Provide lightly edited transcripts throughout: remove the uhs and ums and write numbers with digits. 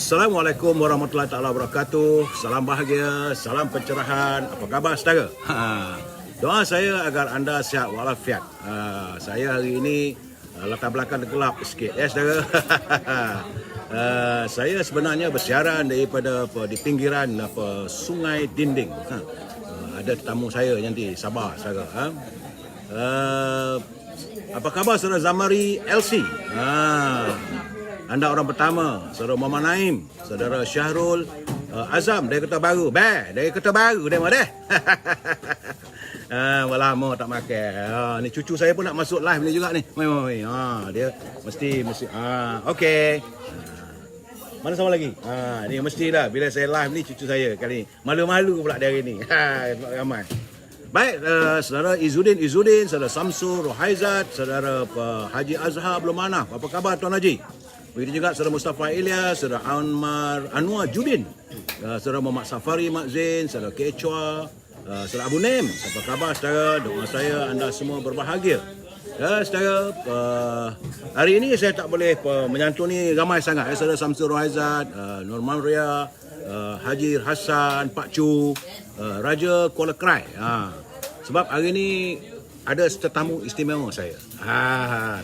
Assalamualaikum warahmatullahi taala wabarakatuh. Salam bahagia, salam pencerahan. Apa khabar saudara? Doa saya agar anda sihat walafiat. Saya hari ini latar belakang gelap sikit saudara. Saya sebenarnya bersiaran daripada di pinggiran Sungai Dinding. Ada tetamu saya nanti, sabar saudara. Apa khabar saudara Zamari LC? Anda orang pertama, saudara Muhammad Naim, saudara Syahrul Azam dari Kota Baru. Dari Kota Baru dia mah deh. Lama tak makan. Ni cucu saya pun nak masuk live ni juga ni. Dia mesti okey. Mana sama lagi? Ni mestilah bila saya live ni cucu saya kali ni. Malu-malu pula dia hari ni. Ramai. Baik, saudara Izzuddin, saudara Samsul Rohaizat, saudara Haji Azhar belum mana. Apa khabar Tuan Haji? Begitu juga saudara Mustafa Ilyas, saudara Anwar Judin, saudara Muhammad Safari Mak Zain, saudara Kechua, saudara Abu Nem. Apa khabar saudara? Doa saya anda semua berbahagia. Saudara, hari ini saya tak boleh menyantuni ramai sangat. Saudara Samsul Rohaizat, Norman Ria, Haji Hassan, Pak Chu, Raja Kuala Krai. Sebab hari ini ada tetamu istimewa saya.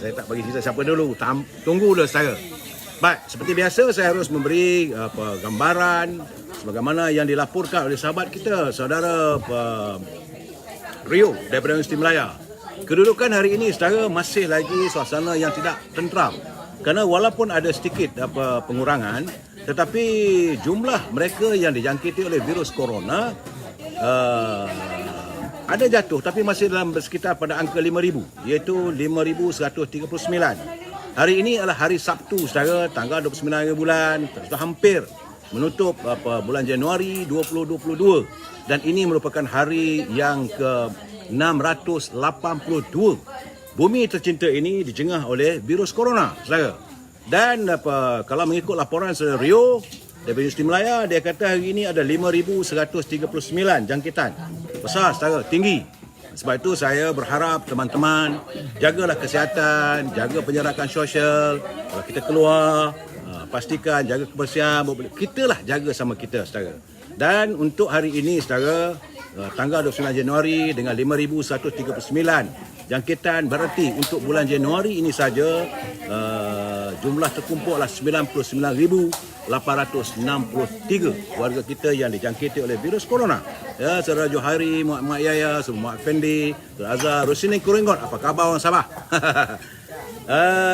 Saya tak bagi cerita siapa dulu. Tunggu dulu saudara. Baik, seperti biasa saya harus memberi gambaran sebagaimana yang dilaporkan oleh sahabat kita, saudara Rio daripada Universiti Melaya. Kedudukan hari ini saudara masih lagi suasana yang tidak tenteram. Kerana walaupun ada sedikit pengurangan, tetapi jumlah mereka yang dijangkiti oleh virus corona ada jatuh tapi masih dalam sekitar pada angka 5,000, iaitu 5,139. Hari ini adalah hari Sabtu saudara, tanggal 29 bulan, sudah hampir menutup bulan Januari 2022, dan ini merupakan hari yang ke-682 bumi tercinta ini dijengah oleh virus corona saudara. Dan kalau mengikut laporan saudara Rio dari Universiti Melaya, dia kata hari ini ada 5,139 jangkitan. Besar saudara, tinggi. Sebab itu saya berharap teman-teman jagalah kesihatan, jaga penjarakan sosial. Kalau kita keluar, pastikan jaga kebersihan. Kita lah jaga sama kita saudara. Dan untuk hari ini saudara, tanggal 29 Januari dengan 5,139 jangkitan, berarti untuk bulan Januari ini saja jumlah terkumpullah 99,863 warga kita yang dijangkiti oleh virus corona. Ya, saudara Johari, Mak Yaya, saudara Mak Fendi, saudara Azhar, Rosinin Kuringgot. Apa khabar orang Sabah?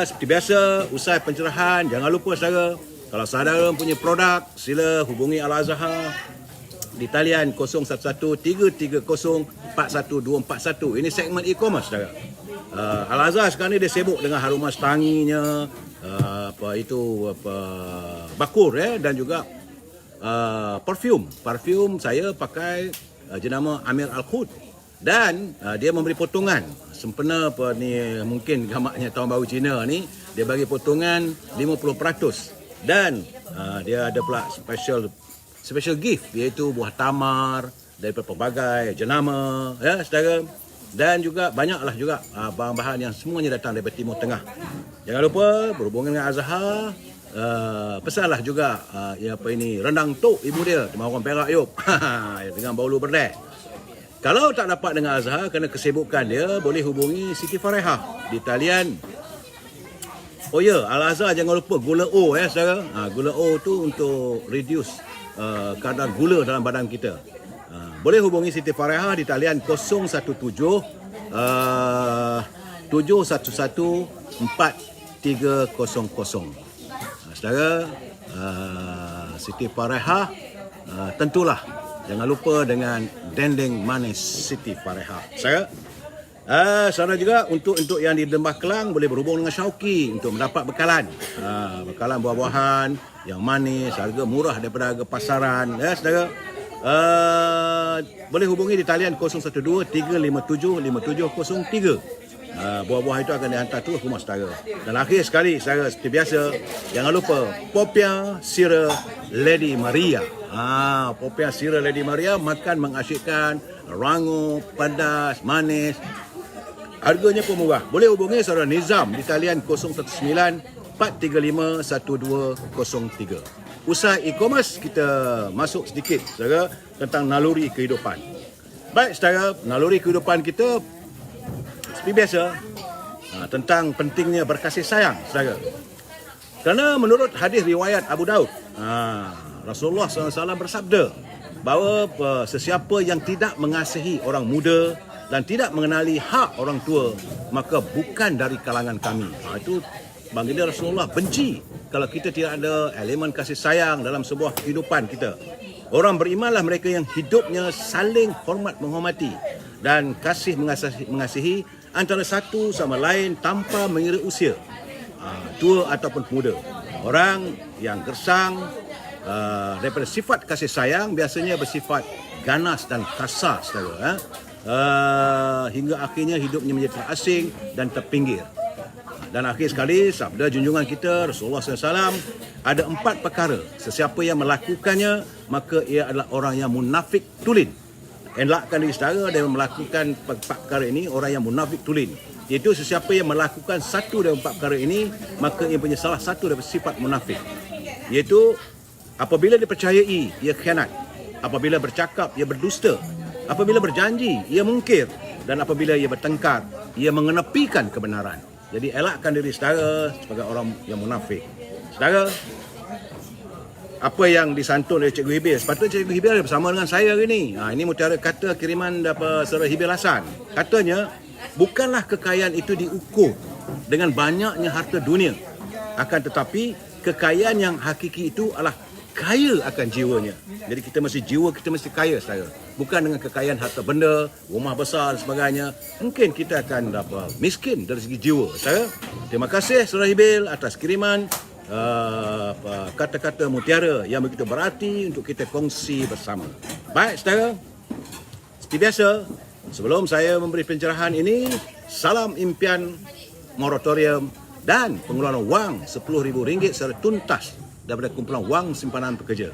Seperti biasa, usai pencerahan, jangan lupa saudara, kalau saudara punya produk, sila hubungi Al-Azhar di talian 0113304141. Ini segmen e-commerce saudara. Al-Azhar sekarang ni dia sibuk dengan haruman setanginya, bakur dan juga parfum saya pakai jenama Amir Al-Khud, dan dia memberi potongan sempena mungkin gamaknya tahun baru Cina ni, dia bagi potongan 50%, dan dia ada pula special gift, iaitu buah tamar daripada pelbagai jenama saudara, dan juga banyaklah juga bahan-bahan yang semuanya datang daripada Timur Tengah. Jangan lupa berhubungan dengan Azhar. Pesanlah juga rendang tok ibu dia, orang Perak yuk. Dengan bau berdeh. Kalau tak dapat dengan Azhar kerana kesibukan dia, boleh hubungi Siti Farehah di talian. Oh ya, Al-Azhar jangan lupa gula O saudara. Gula O tu untuk reduce kadar gula dalam badan kita. Boleh hubungi Siti Farehah di talian 017 711 4300. Saudara, Siti Farehah, tentulah jangan lupa dengan dendeng manis Siti Farehah. Saudara juga untuk yang di Lembah Kelang boleh berhubung dengan Syauqi untuk mendapat bekalan. Bekalan buah-buahan yang manis, harga murah daripada harga pasaran. Saudara, boleh hubungi di talian 012-357-5703. Buah-buah itu akan dihantar terus rumah saudara. Dan akhir sekali saudara, seperti biasa, jangan lupa Popiah Sirih Lady Maria. Popiah Sirih Lady Maria makan mengasyikkan, rangup, pedas, manis. Harganya pun murah. Boleh hubungi saudara Nizam di talian 019 435-1203. Usaha e-commerce kita masuk sedikit saudara tentang naluri kehidupan. Baik saudara, naluri kehidupan kita seperti biasa tentang pentingnya berkasih sayang saudara. Kerana menurut hadis riwayat Abu Daud, Rasulullah SAW bersabda bahawa sesiapa yang tidak mengasihi orang muda dan tidak mengenali hak orang tua, maka bukan dari kalangan kami. Itu baginda Rasulullah benci kalau kita tidak ada elemen kasih sayang dalam sebuah kehidupan kita. Orang berimanlah mereka yang hidupnya saling hormat menghormati dan kasih mengasihi antara satu sama lain tanpa mengira usia, tua ataupun muda. Orang yang gersang daripada sifat kasih sayang biasanya bersifat ganas dan kasar saudara, hingga akhirnya hidupnya menjadi terasing dan terpinggir. Dan akhir sekali, sabda junjungan kita Rasulullah SAW, ada 4 perkara. Sesiapa yang melakukannya, maka ia adalah orang yang munafik tulen. Elakkan diri saudara dan melakukan 4 perkara ini, orang yang munafik tulen. Iaitu sesiapa yang melakukan satu dari 4 perkara ini, maka ia punya salah satu daripada sifat munafik. Iaitu apabila dipercayai, ia khianat. Apabila bercakap, ia berdusta. Apabila berjanji, ia mungkir. Dan apabila ia bertengkar, ia mengenepikan kebenaran. Jadi elakkan diri saudara sebagai orang yang munafik. Saudara, apa yang disantun oleh Cikgu Hibil, sepatutnya Cikgu Hibil ada bersama dengan saya hari ini. Ini mutiara kata kiriman daripada Saudara Hibil Hasan. Katanya, bukanlah kekayaan itu diukur dengan banyaknya harta dunia. Akan tetapi, kekayaan yang hakiki itu adalah kaya akan jiwanya. Jadi kita mesti jiwa kita mesti kaya saudara. Bukan dengan kekayaan harta benda, rumah besar dan sebagainya. Mungkin kita akan miskin dari segi jiwa saudara. Terima kasih Saudara Hibil atas kiriman kata-kata mutiara yang begitu berarti untuk kita kongsi bersama. Baik saudara, seperti biasa, sebelum saya memberi pencerahan ini, salam impian moratorium dan pengeluaran wang RM10,000 secara tuntas daripada kumpulan wang simpanan pekerja.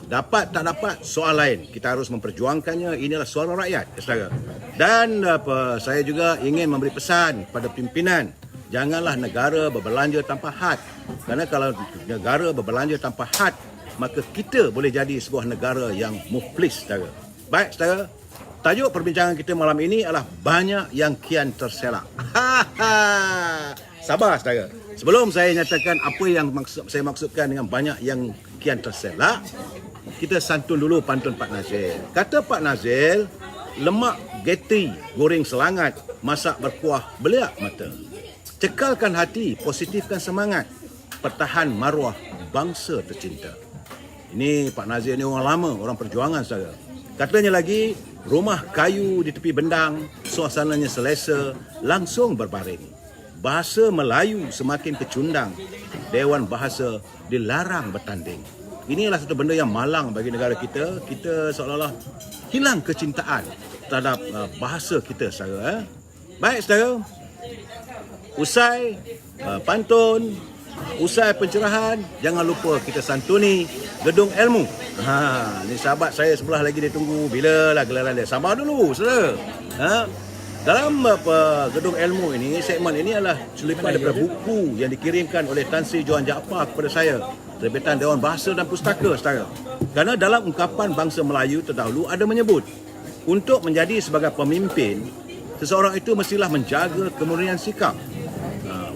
Dapat tak dapat soal lain, kita harus memperjuangkannya. Inilah suara rakyat saudara. Dan saya juga ingin memberi pesan pada pimpinan, janganlah negara berbelanja tanpa had. Kerana kalau negara berbelanja tanpa had, maka kita boleh jadi sebuah negara yang muflis saudara. Baik saudara, tajuk perbincangan kita malam ini adalah banyak yang kian terselak. Sabar saudara. Sebelum saya nyatakan apa yang saya maksudkan dengan banyak yang kian terselak, kita santun dulu pantun Pak Nazil. Kata Pak Nazil, lemak getri goreng selangat, masak berkuah beliak mata. Cekalkan hati, positifkan semangat, pertahan maruah bangsa tercinta. Ini Pak Nazil ni orang lama, orang perjuangan saudara. Katanya lagi, rumah kayu di tepi bendang, suasananya selesa, langsung berbaring. Bahasa Melayu semakin kecundang, Dewan Bahasa dilarang bertanding. Inilah satu benda yang malang bagi negara kita. Kita seolah-olah hilang kecintaan terhadap bahasa kita saudara. Baik saudara, usai pantun, usai pencerahan, jangan lupa kita santuni Gedung Ilmu. Ni sahabat saya sebelah lagi dia tunggu bila lah gelaran dia. Sabar dulu saudara. Dalam Gedung Ilmu ini, segmen ini adalah selipan daripada buku yang dikirimkan oleh Tan Sri Johan Jaafar kepada saya, terbitan Dewan Bahasa dan Pustaka saudara. Kerana dalam ungkapan bangsa Melayu terdahulu ada menyebut, untuk menjadi sebagai pemimpin, seseorang itu mestilah menjaga kemurnian sikap.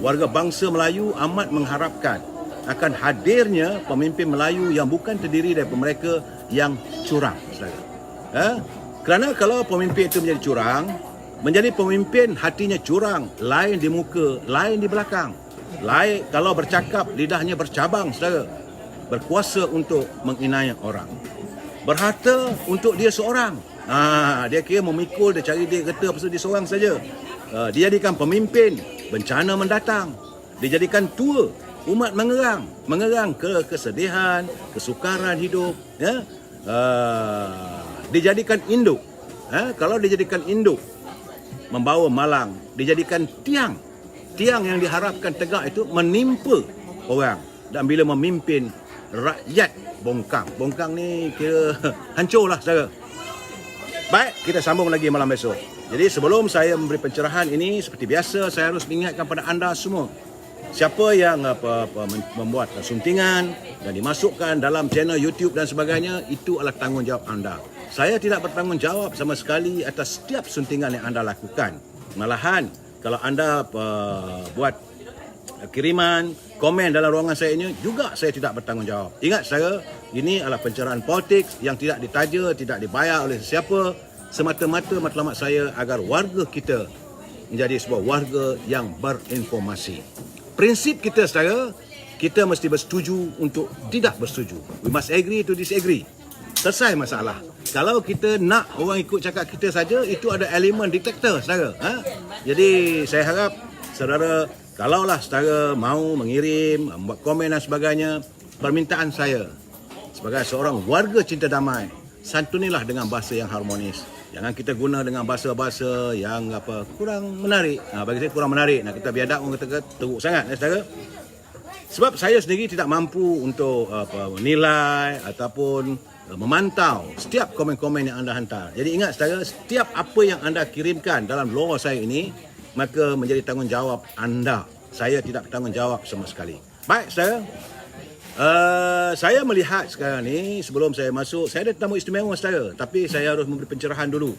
Warga bangsa Melayu amat mengharapkan akan hadirnya pemimpin Melayu yang bukan terdiri daripada mereka yang curang saudara. Kerana kalau pemimpin itu menjadi curang, menjadi pemimpin hatinya curang, lain di muka, lain di belakang. Lain kalau bercakap, lidahnya bercabang saudara. Berkuasa untuk menginai orang. Berharta untuk dia seorang. Dia kira memikul, dia cari dia kata pasal dia seorang saja. Dia jadikan pemimpin, bencana mendatang. Dijadikan tua, umat mengerang. Mengerang ke kesedihan, kesukaran hidup. Dijadikan induk. Kalau dijadikan induk, membawa malang, dijadikan tiang. Tiang yang diharapkan tegak itu menimpa orang. Dan bila memimpin, rakyat bongkang. Bongkang ni kira hancurlah saudara. Baik, kita sambung lagi malam besok. Jadi sebelum saya memberi pencerahan ini, seperti biasa saya harus mengingatkan pada anda semua, Siapa yang membuat suntingan dan dimasukkan dalam channel YouTube dan sebagainya, itu adalah tanggungjawab anda. Saya tidak bertanggungjawab sama sekali atas setiap suntingan yang anda lakukan. Malahan kalau anda buat kiriman, komen dalam ruangan saya ini, juga saya tidak bertanggungjawab. Ingat saya, ini adalah pencerahan politik yang tidak ditaja, tidak dibayar oleh sesiapa. Semata-mata matlamat saya agar warga kita menjadi sebuah warga yang berinformasi. Prinsip kita saudara, kita mesti bersetuju untuk tidak bersetuju. We must agree to disagree. Selesai masalah. Kalau kita nak orang ikut cakap kita saja, itu ada elemen detektor saudara. Jadi saya harap saudara, kalaulah saudara mahu mengirim, membuat komen dan sebagainya, permintaan saya sebagai seorang warga cinta damai, santunilah dengan bahasa yang harmonis. Jangan kita guna dengan bahasa-bahasa yang kurang menarik. Bagi saya kurang menarik. Kita biadab orang kata teruk sangat, saudara. Sebab saya sendiri tidak mampu untuk menilai ataupun memantau setiap komen-komen yang anda hantar. Jadi ingat saudara, setiap apa yang anda kirimkan dalam logo saya ini, maka menjadi tanggungjawab anda. Saya tidak bertanggungjawab sama sekali. Baik saudara. Saya melihat sekarang ni, sebelum saya masuk, saya ada tamu istimewa saudara, tapi saya harus memberi pencerahan dulu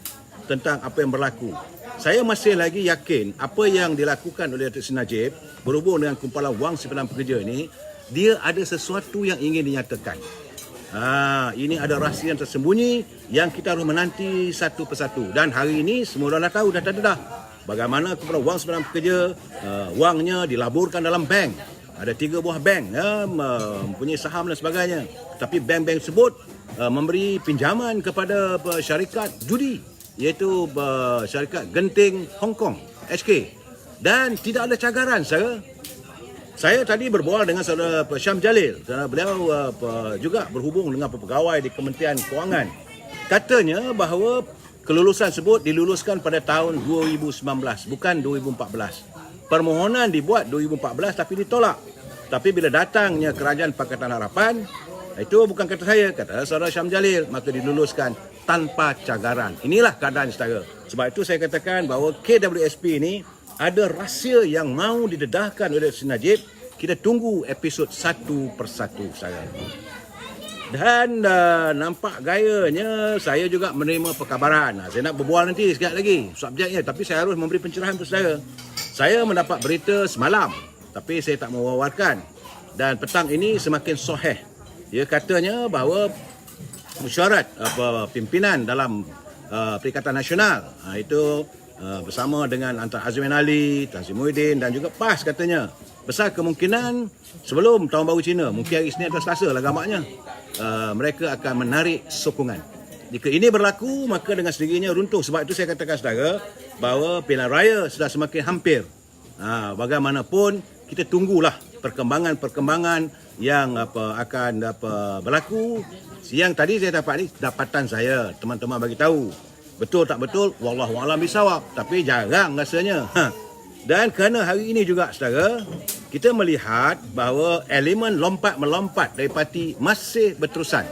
tentang apa yang berlaku. Saya masih lagi yakin apa yang dilakukan oleh Datuk Seri Najib berhubung dengan kumpulan wang simpan pekerja ini, dia ada sesuatu yang ingin dinyatakan. Ini ada rahsia yang tersembunyi yang kita harus menanti satu persatu. Dan hari ini semua orang dah tahu, dah bagaimana kumpulan wang simpan pekerja, wangnya dilaburkan dalam bank. Ada 3 buah bank mempunyai saham dan sebagainya. Tapi bank-bank tersebut memberi pinjaman kepada syarikat judi, iaitu syarikat Genting Hong Kong, HK. Dan tidak ada cagaran saya tadi berbual dengan saudara Syam Jalil. Beliau juga berhubung dengan pegawai di Kementerian Kewangan. Katanya bahawa kelulusan tersebut diluluskan pada tahun 2019, bukan 2014. Permohonan dibuat 2014 tapi ditolak. Tapi bila datangnya Kerajaan Pakatan Harapan, itu bukan kata saya, kata saudara Syam Jalil, maka diluluskan tanpa cagaran. Inilah keadaan saudara. Sebab itu saya katakan bahawa KWSP ini ada rahsia yang mahu didedahkan oleh Sri Najib. Kita tunggu episod satu persatu saudara. Dan nampak gayanya saya juga menerima perkabaran. Saya nak berbual nanti sekejap lagi subjeknya, tapi saya harus memberi pencerahan untuk saudara. Saya mendapat berita semalam, tapi saya tak mewawarkan. Dan petang ini semakin soheh. Dia katanya bahawa mesyuarat pimpinan dalam Perikatan Nasional, itu bersama dengan antara Azmin Ali, Tan Sri Muhyiddin dan juga PAS katanya, besar kemungkinan sebelum Tahun Baru Cina, mungkin hari Isnin atau Selasa lah gambarnya, mereka akan menarik sokongan. Jika ini berlaku, maka dengan sendirinya runtuh. Sebab itu saya katakan saudara bahawa pilihan raya sudah semakin hampir. Bagaimanapun kita tunggulah perkembangan-perkembangan yang akan berlaku. Yang tadi saya dapat ni dapatan saya, teman-teman bagi tahu. Betul tak betul? Wallahu a'lam bisawab. Tapi jarang rasanya. Dan kerana hari ini juga saudara, kita melihat bahawa elemen lompat-melompat dari parti masih berterusan.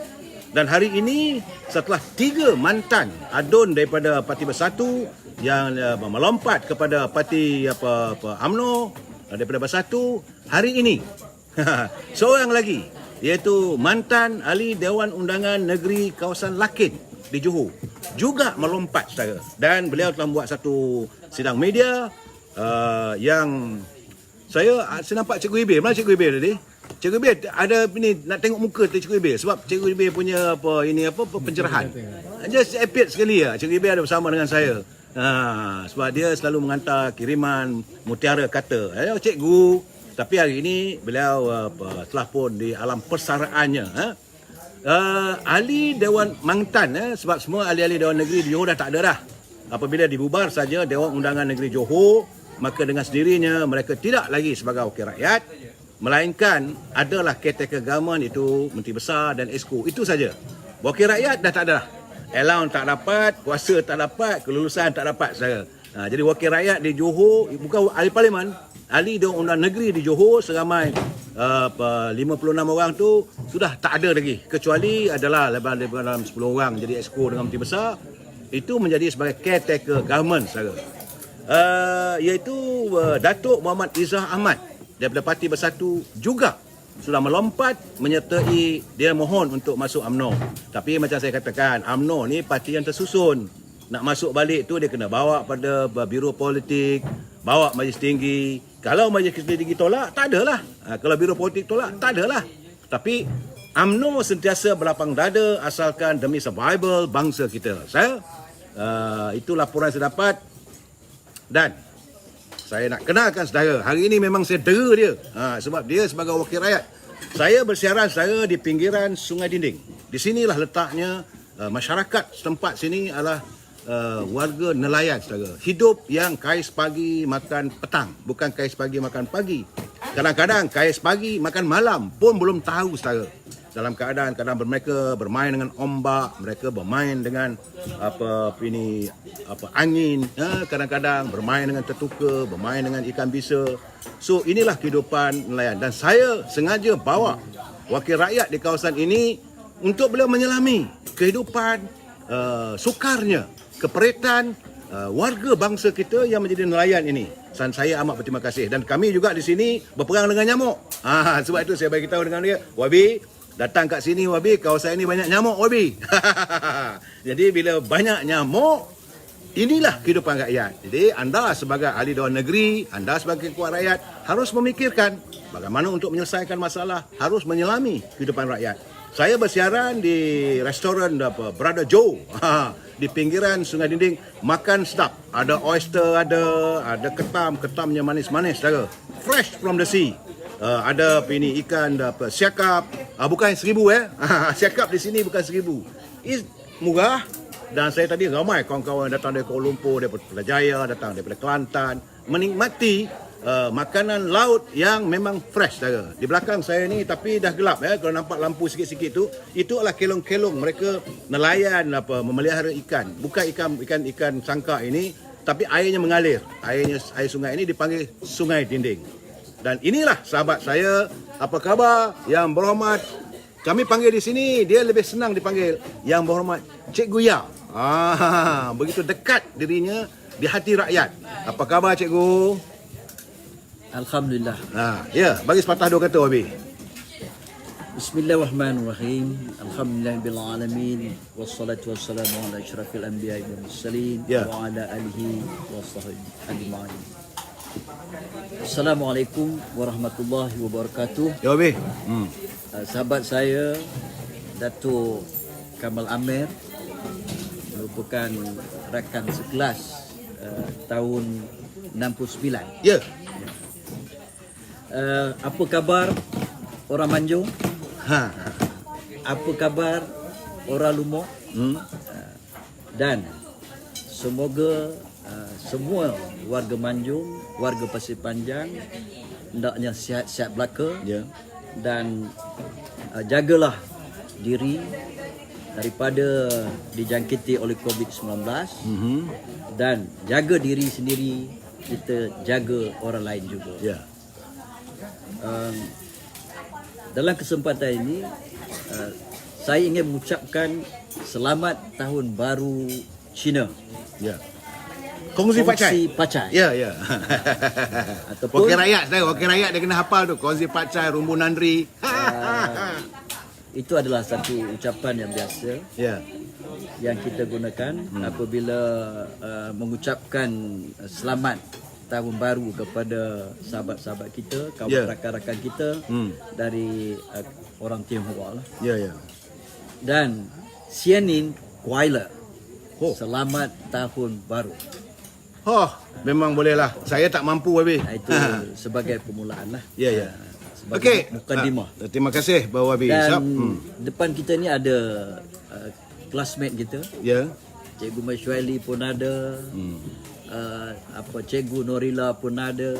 Dan hari ini setelah 3 mantan adun daripada Parti Bersatu yang melompat kepada Parti UMNO daripada Bersatu, hari ini seorang lagi, iaitu mantan ahli Dewan Undangan Negeri Kawasan Lakin di Johor, juga melompat saudara. Dan beliau telah membuat satu sidang media yang saya nampak Cikgu Ibil. Mana Cikgu Ibil tadi? Cikgu Ibil ada ni, nak tengok muka Cikgu Ibil sebab Cikgu Ibil punya pencerahan. Just epic sekali ya. Cikgu Ibil ada bersama dengan saya. Sebab dia selalu mengantar kiriman mutiara kata. Cikgu, tapi hari ini beliau telah pun di alam persaraannya. Ahli Dewan Mantan, sebab semua ahli-ahli Dewan Negeri di Johor dah tak ada dah. Apabila dibubar saja Dewan Undangan Negeri Johor, maka dengan sendirinya mereka tidak lagi sebagai wakil rakyat, melainkan adalah caretaker government, itu Menteri Besar dan Exco. Itu saja. Wakil rakyat dah tak ada dah. Allowance tak dapat, kuasa tak dapat, kelulusan tak dapat saudara. Jadi wakil rakyat di Johor, bukan ahli parlimen, ahli Dewan Undangan Negeri di Johor seramai 56 orang tu sudah tak ada lagi. Kecuali adalah lebih dalam 10 orang jadi Exco dengan Menteri Besar. Itu menjadi sebagai caretaker government saudara. Iaitu Datuk Muhammad Izzah Ahmad. daripada Parti Bersatu juga sudah melompat menyertai, dia mohon untuk masuk UMNO. Tapi macam saya katakan, UMNO ni parti yang tersusun. Nak masuk balik tu dia kena bawa pada Biro Politik, bawa Majlis Tinggi. Kalau Majlis Tinggi tolak, tak adalah. Kalau Biro Politik tolak, tak adalah. Tapi UMNO sentiasa berlapang dada asalkan demi survival bangsa kita. Itu laporan saya dapat. Dan saya nak kenalkan saudara, hari ini memang saya dera dia. Sebab dia sebagai wakil rakyat. Saya bersiaran saya di pinggiran Sungai Dinding. Di sinilah letaknya masyarakat setempat sini adalah warga nelayan saudara. Hidup yang kais pagi makan petang, bukan kais pagi makan pagi. Kadang-kadang kais pagi makan malam pun belum tahu saudara. Dalam keadaan mereka bermain dengan ombak, mereka bermain dengan angin, kadang-kadang bermain dengan tertuka, bermain dengan ikan bisa. So inilah kehidupan nelayan, dan saya sengaja bawa wakil rakyat di kawasan ini untuk beliau menyelami kehidupan sukarnya, keperitan warga bangsa kita yang menjadi nelayan ini. Dan saya amat berterima kasih, dan kami juga di sini berperang dengan nyamuk. Sebab itu saya bagi tahu dengan dia, Wabi, datang kat sini Wabi, kawasan ini banyak nyamuk Wabi. Jadi bila banyak nyamuk, inilah kehidupan rakyat. Jadi anda sebagai ahli Dewan Negeri, anda sebagai kuat rakyat harus memikirkan bagaimana untuk menyelesaikan masalah, harus menyelami kehidupan rakyat. Saya bersiaran di restoran Brother Joe di pinggiran Sungai Dinding, makan sedap. Ada oyster, ada ketamnya manis-manis saudara. Fresh from the sea. Ada ikan siakap, bukan 1,000 siakap di sini bukan 1,000. Murah, dan saya tadi ramai kawan-kawan datang dari Kuala Lumpur, daripada Putrajaya, datang daripada Kelantan menikmati makanan laut yang memang fresh saudara. Di belakang saya ni tapi dah gelap kalau nampak lampu sikit-sikit tu, itu adalah kelong-kelong mereka nelayan memelihara ikan. Bukan ikan sangka ini, tapi airnya mengalir. Air sungai ini dipanggil Sungai Dinding. Dan inilah sahabat saya, apa khabar yang berhormat. Kami panggil di sini, dia lebih senang dipanggil yang berhormat Cikgu Ya. Begitu dekat dirinya di hati rakyat. Apa khabar Cikgu? Alhamdulillah. Ya, bagi sepatah dua kata Wabi. Bismillahirrahmanirrahim. Alhamdulillahirabbil alamin, wassalatu wassalamu ala asyrafil anbiya'i wal mursalin wa ala alihi washabbihi ajma'in. Assalamualaikum warahmatullahi wabarakatuh. Ya Wabi. Sahabat saya Datuk Kamal Amer merupakan rakan sekelas tahun 69. Ya. Apa kabar orang Manjung? Apa kabar orang Lumo? Dan semoga semua warga Manjung, warga Pasir Panjang hendaknya sihat-sihat belaka, dan jagalah diri daripada dijangkiti oleh COVID-19, dan jaga diri sendiri, kita jaga orang lain juga. Dalam kesempatan ini saya ingin mengucapkan selamat tahun baru Cina. Kongsi Pacai. Ya. Ataupun wakil rakyat saudara, wakil rakyat dia kena hafal tu, kongsi pacai, rumbu nandri. Itu adalah satu ucapan yang biasa yang kita gunakan apabila mengucapkan selamat tahun baru kepada sahabat-sahabat kita, kawan rakan-rakan kita dari orang Tionghoa lah. Dan Sianin Kuala. Selamat tahun baru. Memang bolehlah. Saya tak mampu Wabi. Itu sebagai permulaan lah. Okey. Mukadimah. Terima kasih Bawa Wabi. Dan depan kita ni ada classmate kita. Cikgu Masyuali pun ada. Cikgu Norila pun ada.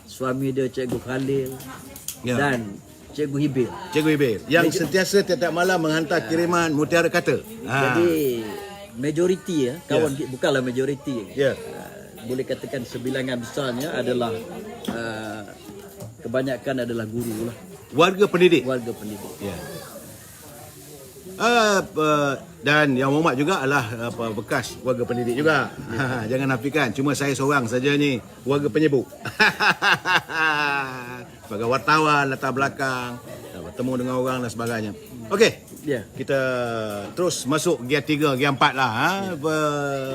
Suami dia Cikgu Khalil. Dan Cikgu Hibil. Cikgu Hibil yang sentiasa tiap malam menghantar kiriman mutiara kata. Jadi majoriti kawan kita, bukanlah majoriti. Boleh katakan sebilangan besarnya adalah kebanyakan adalah guru lah. Warga pendidik. Dan Yang Muhammad juga adalah bekas warga pendidik juga. Jangan nafikan, cuma saya seorang saja ni warga penyibuk. Sebagai wartawan latar belakang, bertemu dengan orang dan sebagainya. Okey. Ya. Kita terus masuk gear 3, gear 4 lah.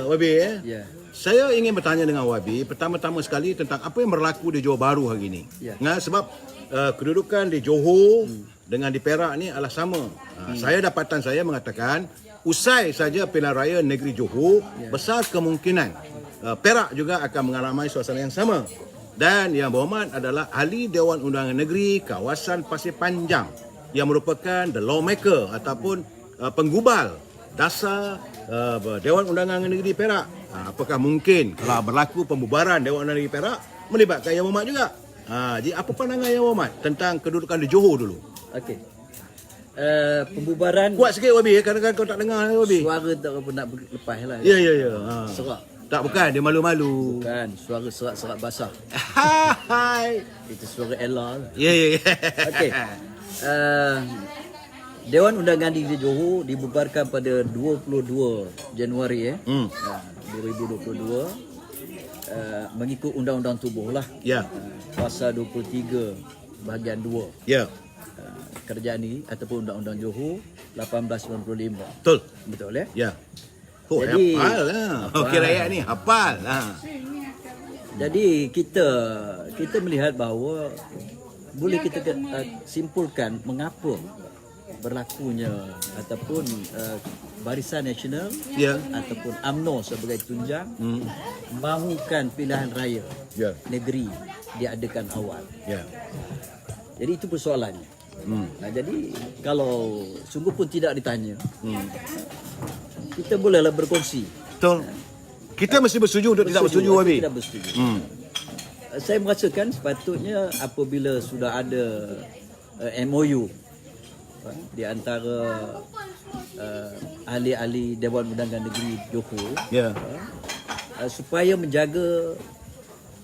Wabi Ya. Saya ingin bertanya dengan Wabi pertama-tama sekali tentang apa yang berlaku di Johor Bahru hari ini. Ya. Sebab kedudukan di Johor dengan di Perak ni adalah sama. Dapatan saya mengatakan usai saja pilihan raya negeri Johor, besar kemungkinan Perak juga akan mengalami suasana yang sama. Dan Yang Berhormat adalah ahli Dewan Undangan Negeri kawasan Pasir Panjang yang merupakan the lawmaker ataupun penggubal dasar Dewan Undangan Negeri Perak. Apakah mungkin kalau berlaku pembubaran Dewan Undangan Negeri Perak melibatkan Yang Berhormat juga? Jadi apa pandangan Yang Berhormat tentang kedudukan di Johor dulu? Okey. Pembubaran Kuat sikit Wabi, kadang-kadang kau tak dengar Wabi. suara tak apa nak lepas lah. Ya. Serak. Tak, bukan, dia malu-malu. Bukan, suara serak-serak basah. Hai. Itu suara Ella lah. Ya. Okey. Dewan Undangan Negeri Johor dibubarkan pada 22 Januari 2022 mengikut Undang-Undang Tubuh lah. Ya. Pasal 23 bahagian 2. Ya. Kerajaan ini ataupun Undang-Undang Johor 1895. Betul. Betul ya? Ya. Oh, Jadi, hafal lah. Okey, rakyat ni hafal lah. Jadi kita melihat bahawa boleh kita simpulkan mengapa berlakunya ataupun Barisan Nasional ataupun UMNO sebagai tunjang mahukan pilihan raya negeri diadakan awal. Jadi itu persoalannya. Jadi kalau sungguh pun tidak ditanya, kita bolehlah berkongsi. Betul. Kita mesti bersetuju untuk tidak bersetuju, Wabi. Tidak bersetuju. Saya merasakan sepatutnya apabila sudah ada MOU di antara ahli-ahli Dewan Undangan Negeri Johor supaya menjaga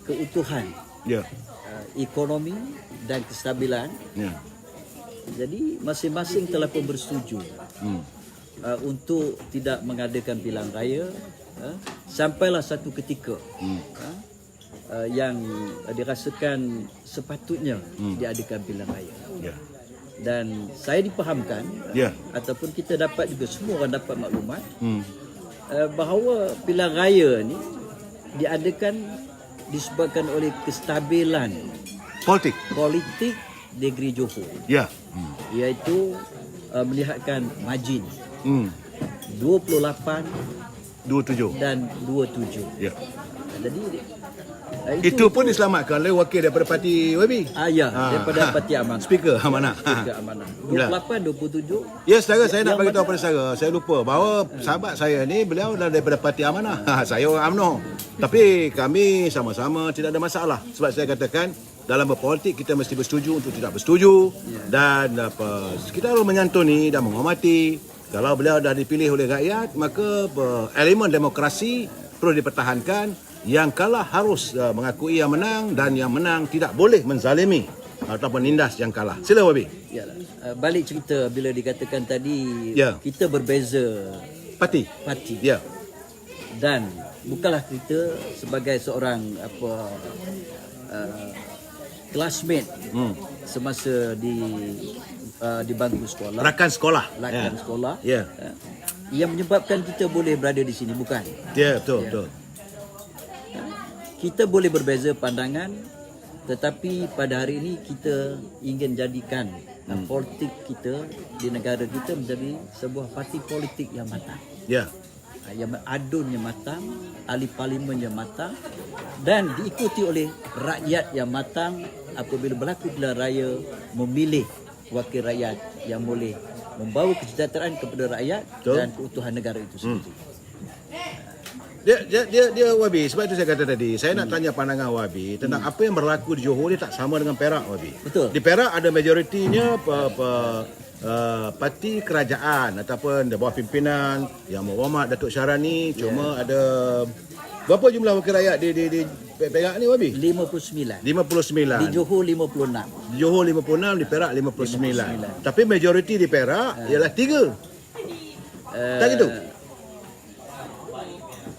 keutuhan ekonomi dan kestabilan. Jadi masing-masing telah pun bersetuju untuk tidak mengadakan pilihan raya sampailah satu ketika yang dirasakan sepatutnya diadakan pilihan raya. Dan saya dipahamkan ataupun kita dapat juga, semua orang dapat maklumat bahawa pilihan raya ni diadakan disebabkan oleh kestabilan politik negeri Johor. Iaitu melihatkan margin 28 27 dan 27. Jadi itu pun diselamatkan oleh wakil daripada parti Wabi. Daripada Parti Amanah. Speaker Amanah. 28 27. Ya, saudara, saya nak bagi tahu pada saudara, saya lupa bahawa sahabat saya ni beliau daripada Parti Amanah. Saya orang UMNO. Tapi kami sama-sama tidak ada masalah. Sebab saya katakan dalam berpolitik kita mesti bersetuju untuk tidak bersetuju dan kita harus menyantuni dan menghormati. Kalau beliau dah dipilih oleh rakyat, maka elemen demokrasi perlu dipertahankan. Yang kalah harus mengakui yang menang dan yang menang tidak boleh menzalimi ataupun menindas yang kalah. Sila Wabi. Balik cerita bila dikatakan tadi kita berbeza parti. Dan bukanlah kita sebagai seorang classmate semasa di bangku sekolah, rakan sekolah yang menyebabkan kita boleh berada di sini, bukan? Betul. Kita boleh berbeza pandangan, tetapi pada hari ini kita ingin jadikan politik kita di negara kita menjadi sebuah parti politik yang matang. Yang adunnya matang, ahli parlimennya matang dan diikuti oleh rakyat yang matang apabila berlaku pilihan raya memilih wakil rakyat yang boleh membawa kesejahteraan kepada rakyat dan keutuhan negara itu sendiri. Dia Wabi, sebab itu saya kata tadi, saya nak tanya pandangan Wabi tentang apa yang berlaku di Johor. Dia tak sama dengan Perak, Wabi. Betul. Di Perak ada majoritinya parti kerajaan ataupun di bawah pimpinan Yang Berhormat Datuk Syarani. Cuma ada berapa jumlah wakil rakyat di Perak ni, Wabi? 59. Di 59. Johor 56. Di Johor 56, di Perak 59. Tapi majoriti di Perak ialah 3. Tak gitu?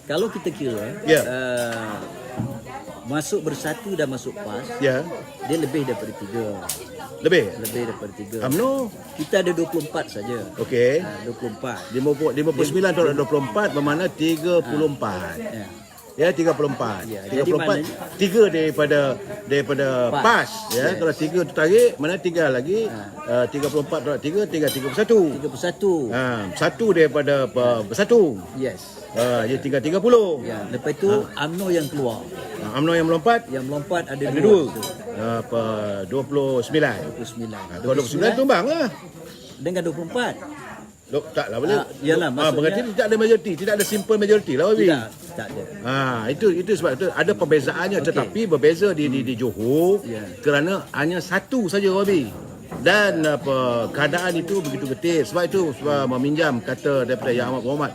Kalau kita kira Ya. masuk bersatu dan masuk PAS, Ya. dia lebih daripada 3. Lebih. Lebih daripada 3. UMNO. Kita ada 24 saja. Okey. 24. 59 tolak 24 bermakna 34. Ya. Ya, 34. Ya, jadi 34. maknanya- 3 daripada PAS. Ya, Yes. kalau 3 tu tarik, mana 3 lagi? 34 tolak 3, 31. 31. 1 daripada bersatu. Yes. Jadi 30. Ya, lepas tu UMNO yang keluar. UMNO yang melompat Yang melompat ada ada 2. 29. 29. Kalau 29 tumbang lah. Dengan 24. Taklah boleh. Yalah, maksudnya- berarti tidak ada majoriti, tidak ada simple majoriti lah, Wabi. Tak ada. Itu sebab itu ada perbezaannya, tetapi berbeza di Johor Ya. kerana hanya satu saja, Wabi. Dan keadaan itu begitu getih. Sebab itu meminjam kata daripada Yang Amat Berhormat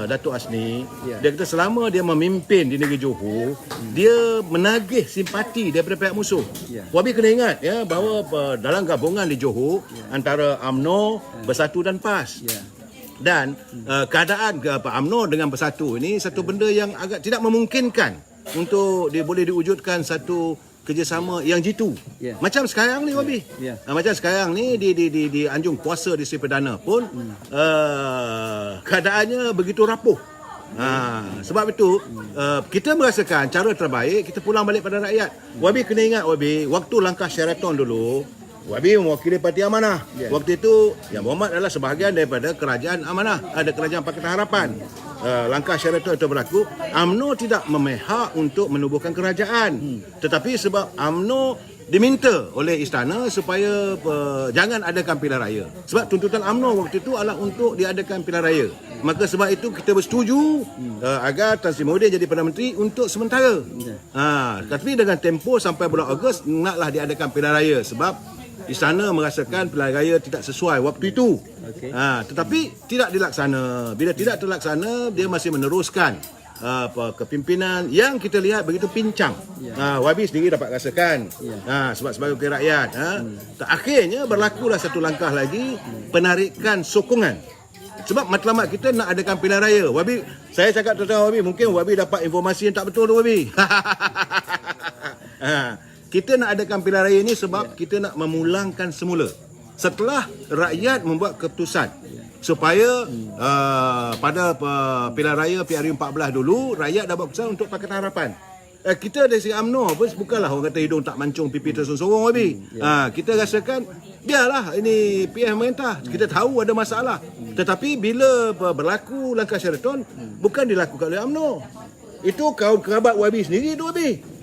Datuk Asni, Ya. dia kata selama dia memimpin di negeri Johor, dia menagih simpati daripada pihak musuh. Ya. Wabi kena ingat ya bahawa dalam gabungan di Johor antara UMNO, Bersatu dan PAS. Ya. Dan keadaan UMNO dengan Bersatu ini satu benda yang agak tidak memungkinkan untuk boleh diwujudkan satu kerjasama yang jitu. Ya. Macam sekarang ni, Wabi. Ya. Macam sekarang ni di Anjung Kuasa di Seri Perdana pun keadaannya begitu rapuh. Sebab itu kita merasakan cara terbaik kita pulang balik pada rakyat. Wabi kena ingat, Wabi, waktu langkah Sheraton dulu, Wabi mewakili Parti Amanah. Ya. Waktu itu Yang Berhormat adalah sebahagian daripada kerajaan Amanah, ada kerajaan Pakatan Harapan. Langkah Sheraton itu berlaku, UMNO tidak memihak untuk menubuhkan kerajaan. Tetapi sebab UMNO diminta oleh istana supaya jangan adakan pilihan raya. Sebab tuntutan UMNO waktu itu adalah untuk diadakan pilihan raya. Maka sebab itu kita bersetuju agar Tan Sri Muhyiddin jadi Perdana Menteri untuk sementara. Tapi dengan tempoh sampai bulan Ogos naklah diadakan pilihan raya sebab istana merasakan pilihan raya tidak sesuai waktu itu. Okey. Tetapi tidak dilaksana. Bila tidak terlaksana, dia masih meneruskan kepimpinan yang kita lihat begitu pincang. Wabi sendiri dapat rasakan. Sebab sebagai wakil rakyat. Akhirnya berlakulah satu langkah lagi, penarikan sokongan. Sebab matlamat kita nak adakan pilihan raya. Wabi, saya cakap tentang Wabi, mungkin Wabi dapat informasi yang tak betul tu, Wabi. Kita nak adakan pilihan raya ini sebab kita nak memulangkan semula. Setelah rakyat membuat keputusan supaya pada pilihan raya PRU 14 dulu, rakyat dah buat keputusan untuk Pakatan Harapan. Kita dari segi UMNO bukanlah orang kata hidung tak mancung pipi tersorong-sorong, Wabi. Kita rasakan biarlah ini PM pemerintah, kita tahu ada masalah. Tetapi bila berlaku langkah Sheraton, bukan dilakukan oleh UMNO. Itu kaum kerabat Wabi sendiri tu, Wabi.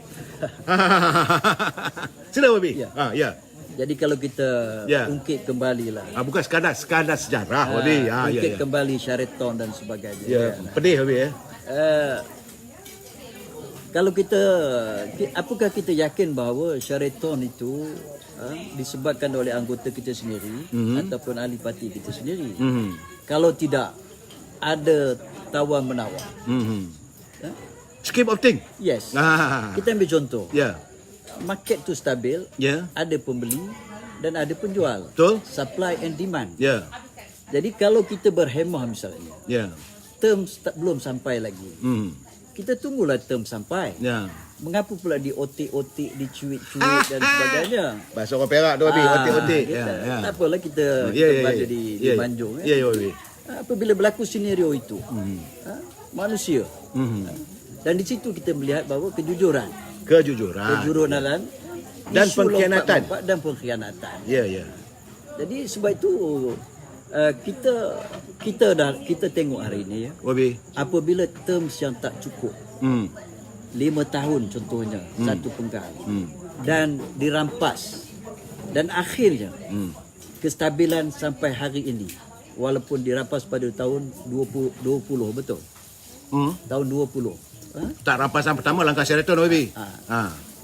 Sila, Wabi. Ya. Jadi kalau kita Ya. ungkit kembali lah. Bukan sekadar sejarah, Wabi. Ungkit kembali Sheraton dan sebagainya. Ya, pedih, Wabi ya. Kalau apakah kita yakin bahawa Sheraton itu disebabkan oleh anggota kita sendiri ataupun ahli parti kita sendiri? Kalau tidak ada tawar menawar. Scheme of thing. Yes. Ah. Kita ambil contoh. Ya. Market tu stabil, Ya. ada pembeli dan ada penjual. Betul? Supply and demand. Ya. Jadi kalau kita berhemah misalnya, Ya. term belum sampai lagi. Kita tunggulah term sampai. Ya. Mengapa pula diotik-otik, dicuit-cuit dan sebagainya? Bahasa orang Perak tu, Wabi, otik-otik. Tak apalah kita berada di Banjung. Ya, Wabi. Apabila berlaku senario itu, manusia. Dan di situ kita melihat bahawa kejujuran dalam dan isu pengkhianatan. lompat dan pengkhianatan. Ya, ya. Jadi sebab itu kita tengok hari ini ya, Wabi. apabila terms yang tak cukup 5 tahun contohnya satu penggal dan dirampas dan akhirnya kestabilan sampai hari ini walaupun dirampas pada tahun 2020 betul. Tahun 20. Tak rampasan pertama langkah Sheraton, Wabi.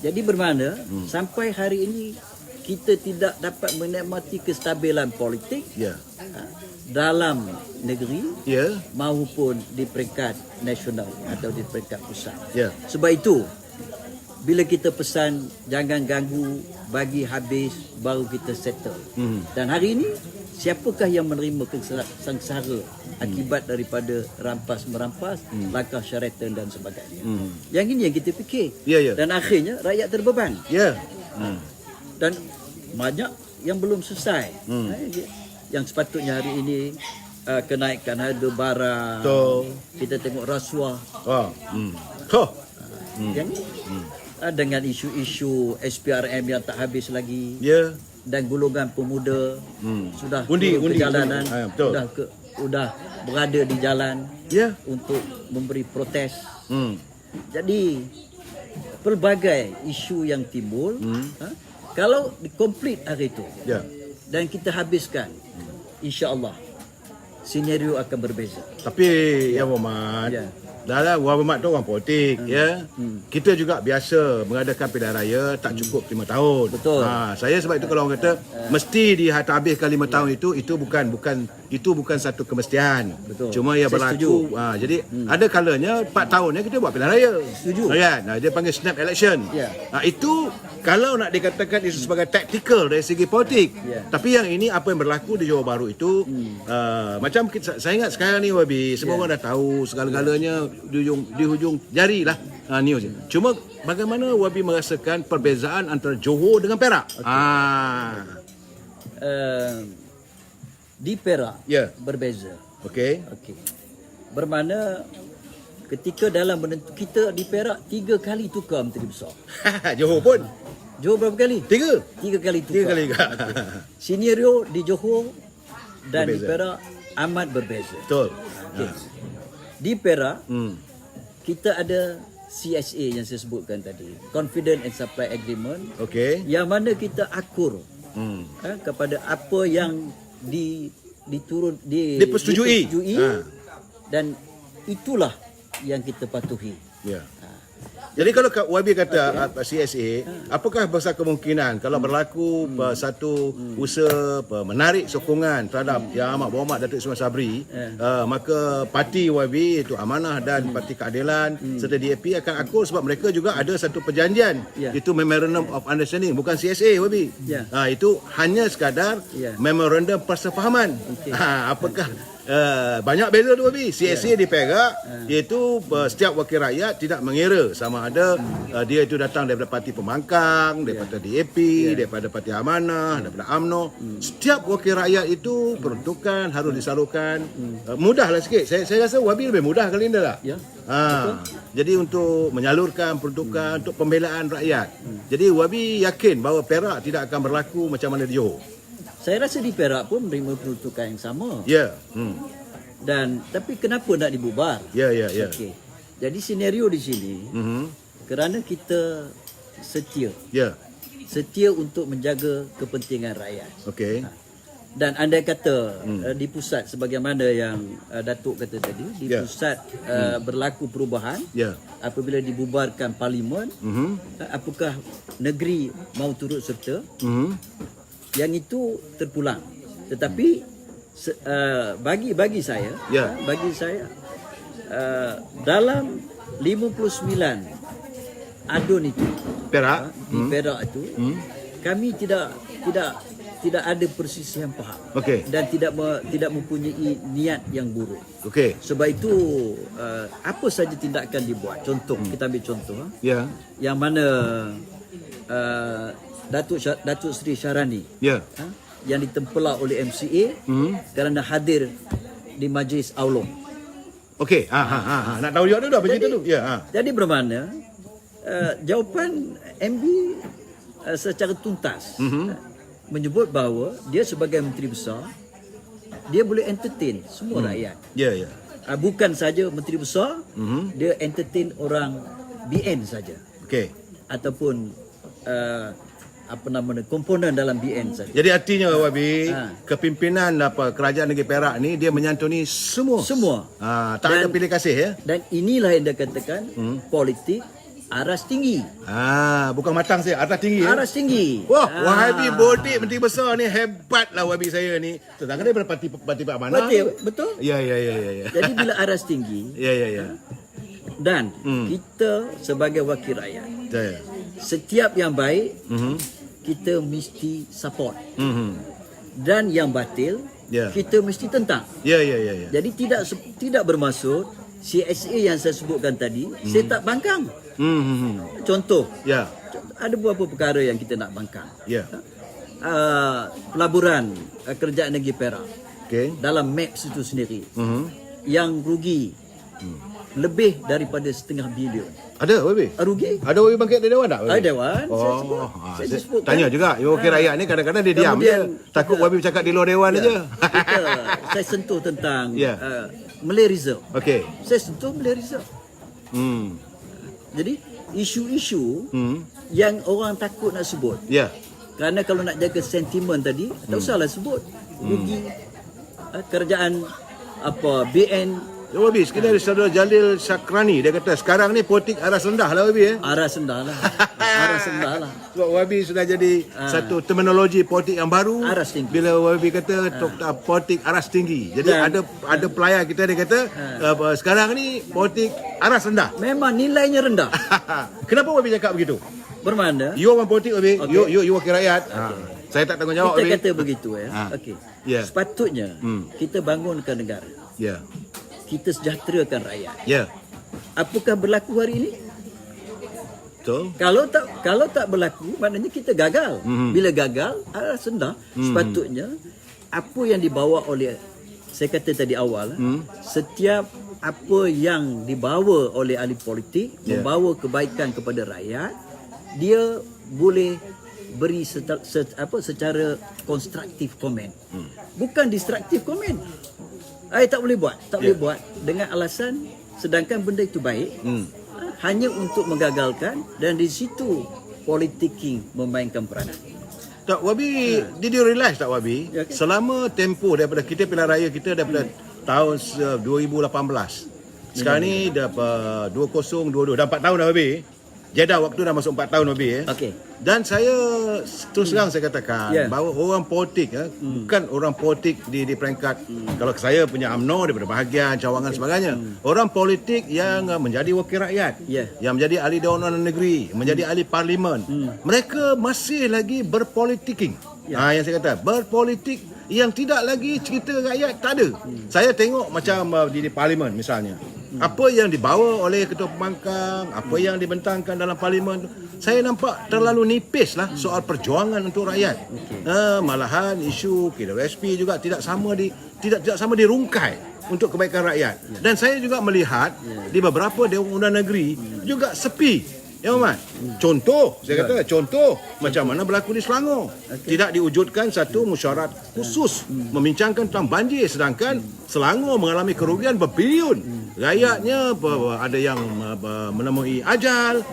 Jadi bermakna sampai hari ini kita tidak dapat menikmati kestabilan politik dalam negeri maupun di peringkat nasional atau di peringkat pusat. Sebab itu bila kita pesan jangan ganggu, bagi habis baru kita settle. Dan hari ini siapakah yang menerima sengsara akibat daripada rampas-merampas, langkah syaratan dan sebagainya. Yang ini yang kita fikir. Dan akhirnya rakyat terbeban. Dan banyak yang belum selesai. Yang sepatutnya hari ini kenaikan harga barang. Kita tengok rasuah. Yang ini dengan isu-isu SPRM yang tak habis lagi. Dan golongan pemuda sudah turun ke jalanan, sudah berada di jalan untuk memberi protes. Jadi pelbagai isu yang timbul, kalau dikomplit hari itu dan kita habiskan, insya-Allah senario akan berbeza. Tapi ya Muhammad, dalam Muhammad tu orang politik, kita juga biasa mengadakan pilihan raya tak cukup 5 tahun. Betul. Saya sebab itu kalau orang kata mesti dihabiskan 5 tahun itu bukan satu kemestian. Betul. Cuma ia Saya berlaku. Jadi ada kalanya 4 tahunnya kita buat pilihan raya. Setuju. Kan? Dia panggil snap election. Itu kalau nak dikatakan itu sebagai tactical dari segi politik. Tapi yang ini apa yang berlaku di Johor Bahru itu macam saya ingat sekarang ni Wabi, semua orang dah tahu segala-galanya di hujung jari lah news. Cuma bagaimana Wabi merasakan perbezaan antara Johor dengan Perak? Di Perak berbeza. Okey. Bermakna ketika dalam kita di Perak 3 kali tukar Menteri Besar. Johor pun. Johor berapa kali? 3 kali tukar. 3 kali. Senario di Johor dan berbeza. Di Perak amat berbeza. Betul. Di Perak kita ada CSA yang saya sebutkan tadi, Confident and Supply Agreement. Yang mana kita akur kepada apa yang dipersetujui. Dan itulah yang kita patuhi. Jadi kalau Wabi kata CSA, apakah besar kemungkinan kalau berlaku satu usaha menarik sokongan terhadap Yang Amat Berhormat Datuk Ismail Sabri, maka parti Wabi iaitu Amanah dan Parti Keadilan serta DAP akan akur sebab mereka juga ada satu perjanjian, itu Memorandum of Understanding, bukan CSA Wabi. Itu hanya sekadar Memorandum Persefahaman. Apakah banyak beza tu Wabi. CSA di Perak iaitu setiap wakil rakyat tidak mengira sama ada dia itu datang daripada parti pembangkang, daripada DAP, daripada Parti Amanah, daripada UMNO. Setiap wakil rakyat itu peruntukan harus disalurkan. Mudahlah sikit. Saya rasa Wabi lebih mudah kali ni lah. Jadi untuk menyalurkan peruntukan untuk pembelaan rakyat. Jadi Wabi yakin bahawa Perak tidak akan berlaku macam mana di Johor. Saya rasa di Perak pun menerima peruntukan yang sama. Dan tapi kenapa nak dibubar? Jadi senario di sini kerana kita setia. Setia untuk menjaga kepentingan rakyat. Dan andai kata di pusat sebagaimana yang Datuk kata tadi, di pusat berlaku perubahan apabila dibubarkan parlimen, apakah negeri mau turut serta? Yang itu terpulang. Tetapi bagi saya dalam 59 adun itu Perak di Perak itu kami tidak ada persisihan paham dan tidak mempunyai niat yang buruk. Sebab itu apa saja tindakan dibuat, contoh kita ambil contoh yang mana Datuk Seri Syarani yang ditempelak oleh MCA kerana hadir di Majlis Aulung. Nak tahu juga tu dah bercerita tu. Jadi bermakna jawapan MB secara tuntas menyebut bahawa dia sebagai Menteri Besar dia boleh entertain semua rakyat. Bukan saja Menteri Besar, dia entertain orang BN saja. Ataupun komponen dalam BN saja. Jadi artinya Wabi, kepimpinan kerajaan negeri Perak ni dia menyantuni semua. Tak ada pilih kasih Dan inilah yang dia katakan politik aras tinggi. Bukan matang saya, aras tinggi. Aras tinggi. Wah, Wahabi Bodik Menteri Besar ni hebatlah Wabi saya ni. Sedangkan dia daripada parti Pak Amanah. Betul? Ya. Jadi bila aras tinggi. Dan kita sebagai wakil rakyat. Setiap yang baik kita mesti support. dan yang batil kita mesti tentang. Ya. Jadi tidak bermaksud CSA yang saya sebutkan tadi saya tak bangkang. Contoh, ada beberapa perkara yang kita nak bangkang. Pelaburan kerajaan negeri Perak dalam MAPS itu sendiri yang rugi lebih daripada $500 bilion. Ada Wabi? Rugi. Ada Wabi bangkit dari Dewan tak? Ada Dewan. Saya tanya juga. Wakil rakyat ni kadang-kadang dia diam je. Takut Wabi bercakap di luar Dewan aja. Saya sentuh tentang Malay Reserve. Saya sentuh Malay Reserve. Jadi isu-isu yang orang takut nak sebut. Kerana kalau nak jaga sentimen tadi, tak usahlah sebut. Rugi kerajaan BN. Wabi, sekali Saudara Jalil Syakrani, dia kata sekarang ni politik aras rendah lah Wabi. Aras rendah lah. Sebab Wabi sudah jadi satu terminologi politik yang baru. Aras tinggi. Bila Wabi kata politik aras tinggi. Jadi ada pelayar kita dia kata sekarang ni politik aras rendah. Memang nilainya rendah. Kenapa Wabi cakap begitu? Bermakna you orang politik Wabi, you wakil rakyat. Saya tak tanggungjawab kita Wabi. kata begitu Sepatutnya kita bangunkan negara. Kita sejahterakan rakyat. Apakah berlaku hari ini? Betul. Kalau tak berlaku, maknanya kita gagal. Bila gagal, aras rendah. Sepatutnya apa yang dibawa oleh, saya kata tadi awal, setiap apa yang dibawa oleh ahli politik membawa kebaikan kepada rakyat, dia boleh beri secara konstruktif komen. Bukan destruktif komen. Tak boleh buat dengan alasan sedangkan benda itu baik hanya untuk menggagalkan, dan di situ politicking memainkan peranan. Tak Wabi, did you realize tak Wabi, selama tempoh daripada kita pilihan raya kita daripada tahun 2018 sekarang ni dah 2022, dah 4 tahun dah Wabi. Jadah waktu dah masuk 4 tahun lebih. Dan saya terus terang saya katakan bahawa orang politik bukan orang politik di peringkat kalau saya punya UMNO daripada bahagian cawangan sebagainya. Orang politik yang menjadi wakil rakyat, yang menjadi ahli Dewan Undangan Negeri, menjadi ahli parlimen. Mereka masih lagi berpolitiking. Yang saya kata berpolitik yang tidak lagi cerita rakyat tak ada. Saya tengok macam di parlimen misalnya. Apa yang dibawa oleh ketua pembangkang, apa yang dibentangkan dalam parlimen, saya nampak terlalu nipis lah soal perjuangan untuk rakyat. Malahan isu KWSP juga tidak sama dirungkai untuk kebaikan rakyat. Dan saya juga melihat di beberapa Dewan Undangan Negeri juga sepi. Ya Muhammad. Contoh, saya kata contoh macam mana berlaku di Selangor. Tidak diwujudkan satu mesyuarat khusus membincangkan tentang banjir, sedangkan Selangor mengalami kerugian berbilion. Rakyatnya ada yang menemui ajal,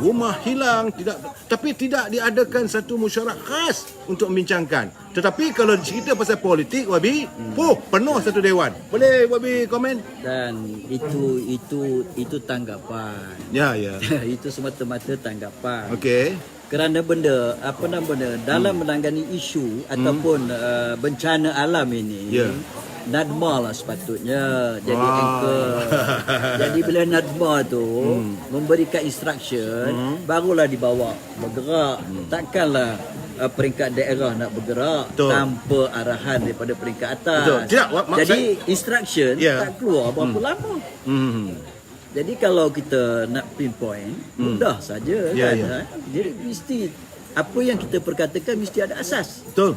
rumah hilang, tapi tidak diadakan satu mesyuarat khas untuk membincangkan. Tetapi kalau cerita pasal politik Wabi, penuh satu dewan. Boleh Wabi komen? Dan itu tanggapan. Itu semata-mata tanggapan. Kerana benda dalam menangani isu ataupun bencana alam ini, NADMA lah sepatutnya jadi anchor. Jadi bila NADMA tu memberikan instruction, barulah dibawa bergerak. Takkanlah peringkat daerah nak bergerak tanpa arahan daripada peringkat atas. Jadi instruction tak keluar berapa lama. Jadi kalau kita nak pinpoint, mudah saja kan. Jadi mesti apa yang kita perkatakan mesti ada asas. Betul.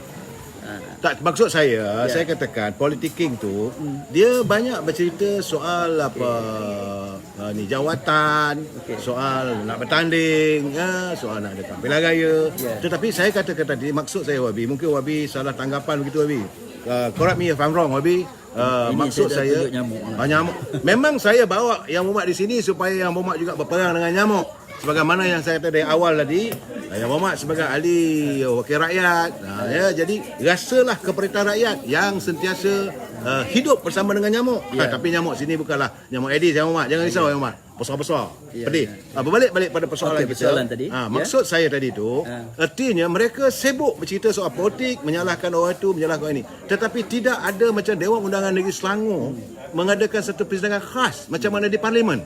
Tak, maksud saya katakan politicking tu dia banyak bercerita soal jawatan, soal nak bertanding, soal nak datang pilihan raya. Tetapi saya katakan tadi, maksud saya Wabi, mungkin Wabi salah tanggapan begitu Wabi. Correct me if I'm wrong Wabi. Maksud saya nyamuk. Memang saya bawa Yang Muhammad di sini supaya Yang Muhammad juga berperang dengan nyamuk. Sebagaimana yang saya kata dari awal tadi, Yang Muhammad sebagai ahli wakil rakyat, jadi rasalah keperintah rakyat yang sentiasa hidup bersama dengan nyamuk. Tapi nyamuk sini bukanlah nyamuk Aedes Yang Muhammad. Jangan risau Yang Muhammad. Besar-besar. Pedih. Berbalik pada persoalan kita. Tadi. Maksud saya tadi tu, artinya mereka sibuk bercerita soal politik, menyalahkan orang itu, menyalahkan ini. Tetapi tidak ada macam Dewan Undangan Negeri Selangor mengadakan satu persidangan khas macam mana di parlimen.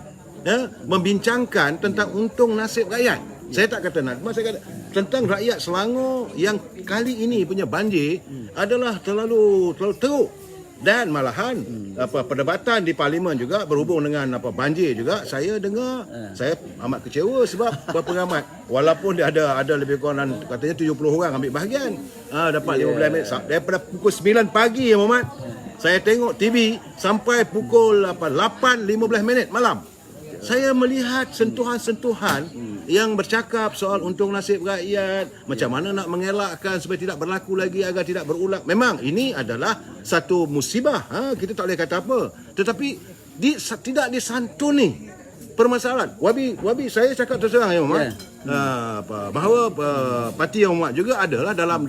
Membincangkan tentang untung nasib rakyat. Saya tak kata nak, saya kata tentang rakyat Selangor yang kali ini punya banjir adalah terlalu teruk. Dan malahan perdebatan di parlimen juga berhubung dengan banjir juga, saya dengar saya amat kecewa sebab berpengamat walaupun dia ada lebih kurang katanya 70 orang ambil bahagian, dapat 15 minit daripada pukul 9 pagi ya Muhammad. Saya tengok TV sampai pukul 8:15 malam. Saya melihat sentuhan-sentuhan yang bercakap soal untung nasib rakyat, macam mana nak mengelakkan supaya tidak berlaku lagi agar tidak berulang. Memang ini adalah satu musibah, kita tak boleh kata apa. Tetapi tidak disantuni permasalahan. Wabi saya cakap terus terang ya Muhammad. Bahawa parti yang Muhammad juga adalah dalam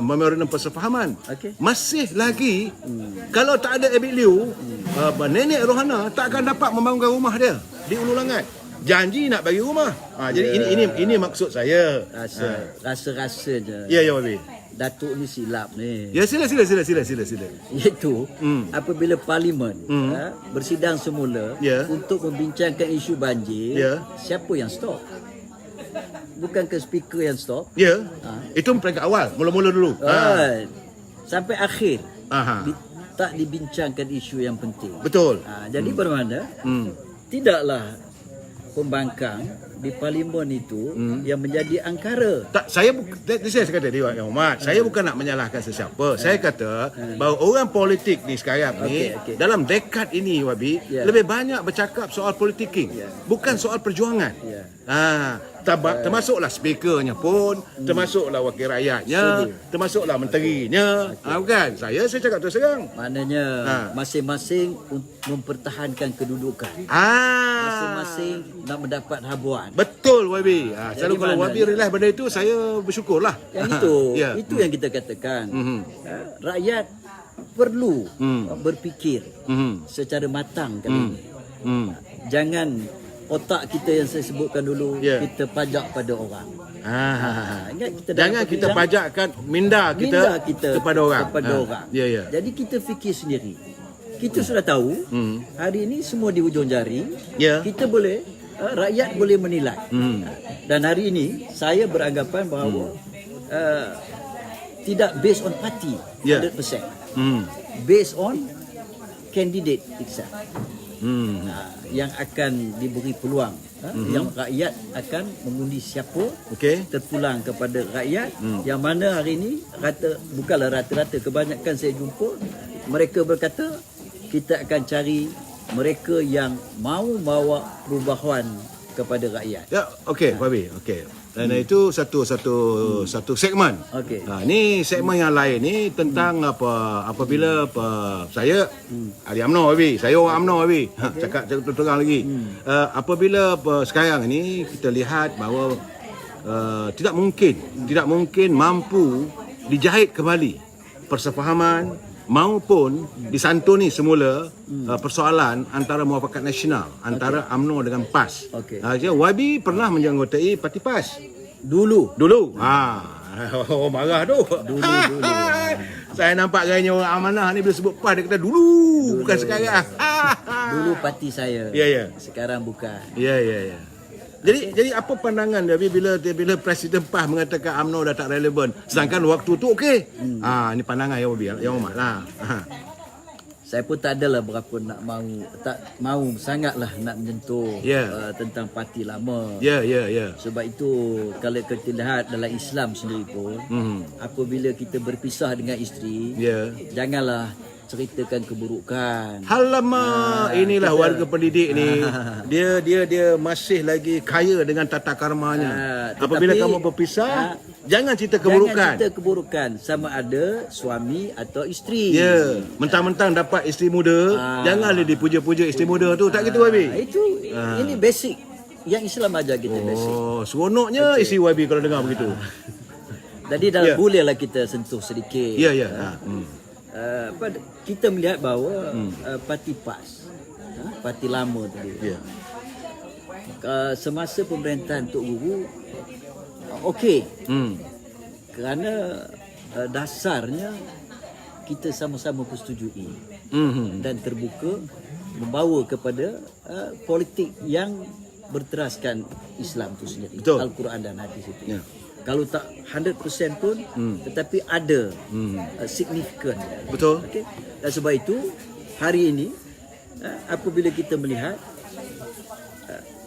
memorandum persefahaman. Masih lagi kalau tak ada Abid Liu, Nenek Rohana tak akan dapat membangunkan rumah dia di Ulu Langat. Janji nak bagi rumah. Jadi ini maksud saya. Rasa-rasanya. Ya Wabi. Datuk ni silap ni. Ya sila. Iaitu apabila parlimen bersidang semula untuk membincangkan isu banjir, siapa yang stop? Bukan ke speaker yang stop? Ya. Itu peringkat awal, mula-mula dulu. Sampai akhir. Tak dibincangkan isu yang penting. Betul. Jadi bermakna tidaklah pembangkang di parlimen itu yang menjadi angkara. Tak, saya kata dia yang Umat. Saya bukan nak menyalahkan sesiapa. Saya kata bahawa orang politik ni sekarang ni dalam dekad ini Wabi lebih banyak bercakap soal politicking, bukan soal perjuangan. Termasuklah speakernya pun, termasuklah wakil rakyatnya, termasuklah menterinya. Bukan. Saya cakap terus terang. Maknanya masing-masing mempertahankan kedudukan. Masing-masing nak mendapat habuan. Betul Wabi. Selalu kalau Wabi relax benda itu, saya bersyukurlah. Yang itu yang kita katakan. Rakyat perlu berfikir secara matang kali ini. Jangan otak kita yang saya sebutkan dulu, kita pajak pada orang. Jangan kita pajakkan minda kita kepada orang. Jadi kita fikir sendiri. Kita sudah tahu hari ini semua di hujung jari. Kita boleh, rakyat boleh menilai. Dan hari ini saya beranggapan bahawa tidak based on party 100%. Based on candidate itself. Yang akan diberi peluang, yang rakyat akan mengundi siapa terpulang kepada rakyat. Yang mana hari ini bukanlah rata-rata, kebanyakan saya jumpa mereka berkata kita akan cari mereka yang mahu bawa perubahan kepada rakyat. Wabi. Dan itu satu segmen. Ni segmen yang lain ni tentang apabila saya ahli UMNO Wabi, saya orang UMNO Wabi. Cakap terang lagi. Apabila sekarang ni kita lihat bahawa tidak mungkin mampu dijahit kembali persefahaman maupun disantuni semula persoalan antara Muafakat Nasional, antara UMNO dengan PAS. Wabi pernah menjanggotai parti PAS dulu. Marah tu. Dulu. Saya nampak gayanya orang amanah ni bila sebut PAS dia kata dulu. Bukan sekarang. Dulu parti saya. Sekarang bukan. Jadi apa pandangan dia bila Presiden PAS mengatakan UMNO dah tak relevan, sedangkan waktu tu ini pandangan yang Umat lah. Saya pun tak adalah berapa tak mahu sangatlah nak menyentuh tentang parti lama. Sebab itu kalau kita lihat dalam Islam sendiri pun, apabila kita berpisah dengan isteri, janganlah ceritakan keburukan. Alamak, inilah warga pendidik ni. Dia masih lagi kaya dengan tata karmanya. Apabila kamu berpisah, jangan cerita keburukan. Jangan cerita keburukan, sama ada suami atau isteri. Mentang-mentang dapat isteri muda, janganlah dipuja-puja isteri muda tu. Tak gitu Wabi? Ini basic yang Islam ajar kita, basic. Seronoknya isteri Wabi kalau dengar begitu. Jadi bolehlah kita sentuh sedikit. Kita melihat bahawa parti PAS, parti lama tadi, semasa pemerintahan Tok Guru kerana dasarnya kita sama-sama persetujui dan terbuka membawa kepada politik yang berteraskan Islam itu sendiri, Betul. Al-Quran dan hadis itu. Ya. Kalau tak 100% pun, tetapi ada signifikan. Betul. Okay? Dan sebab itu hari ini apabila kita melihat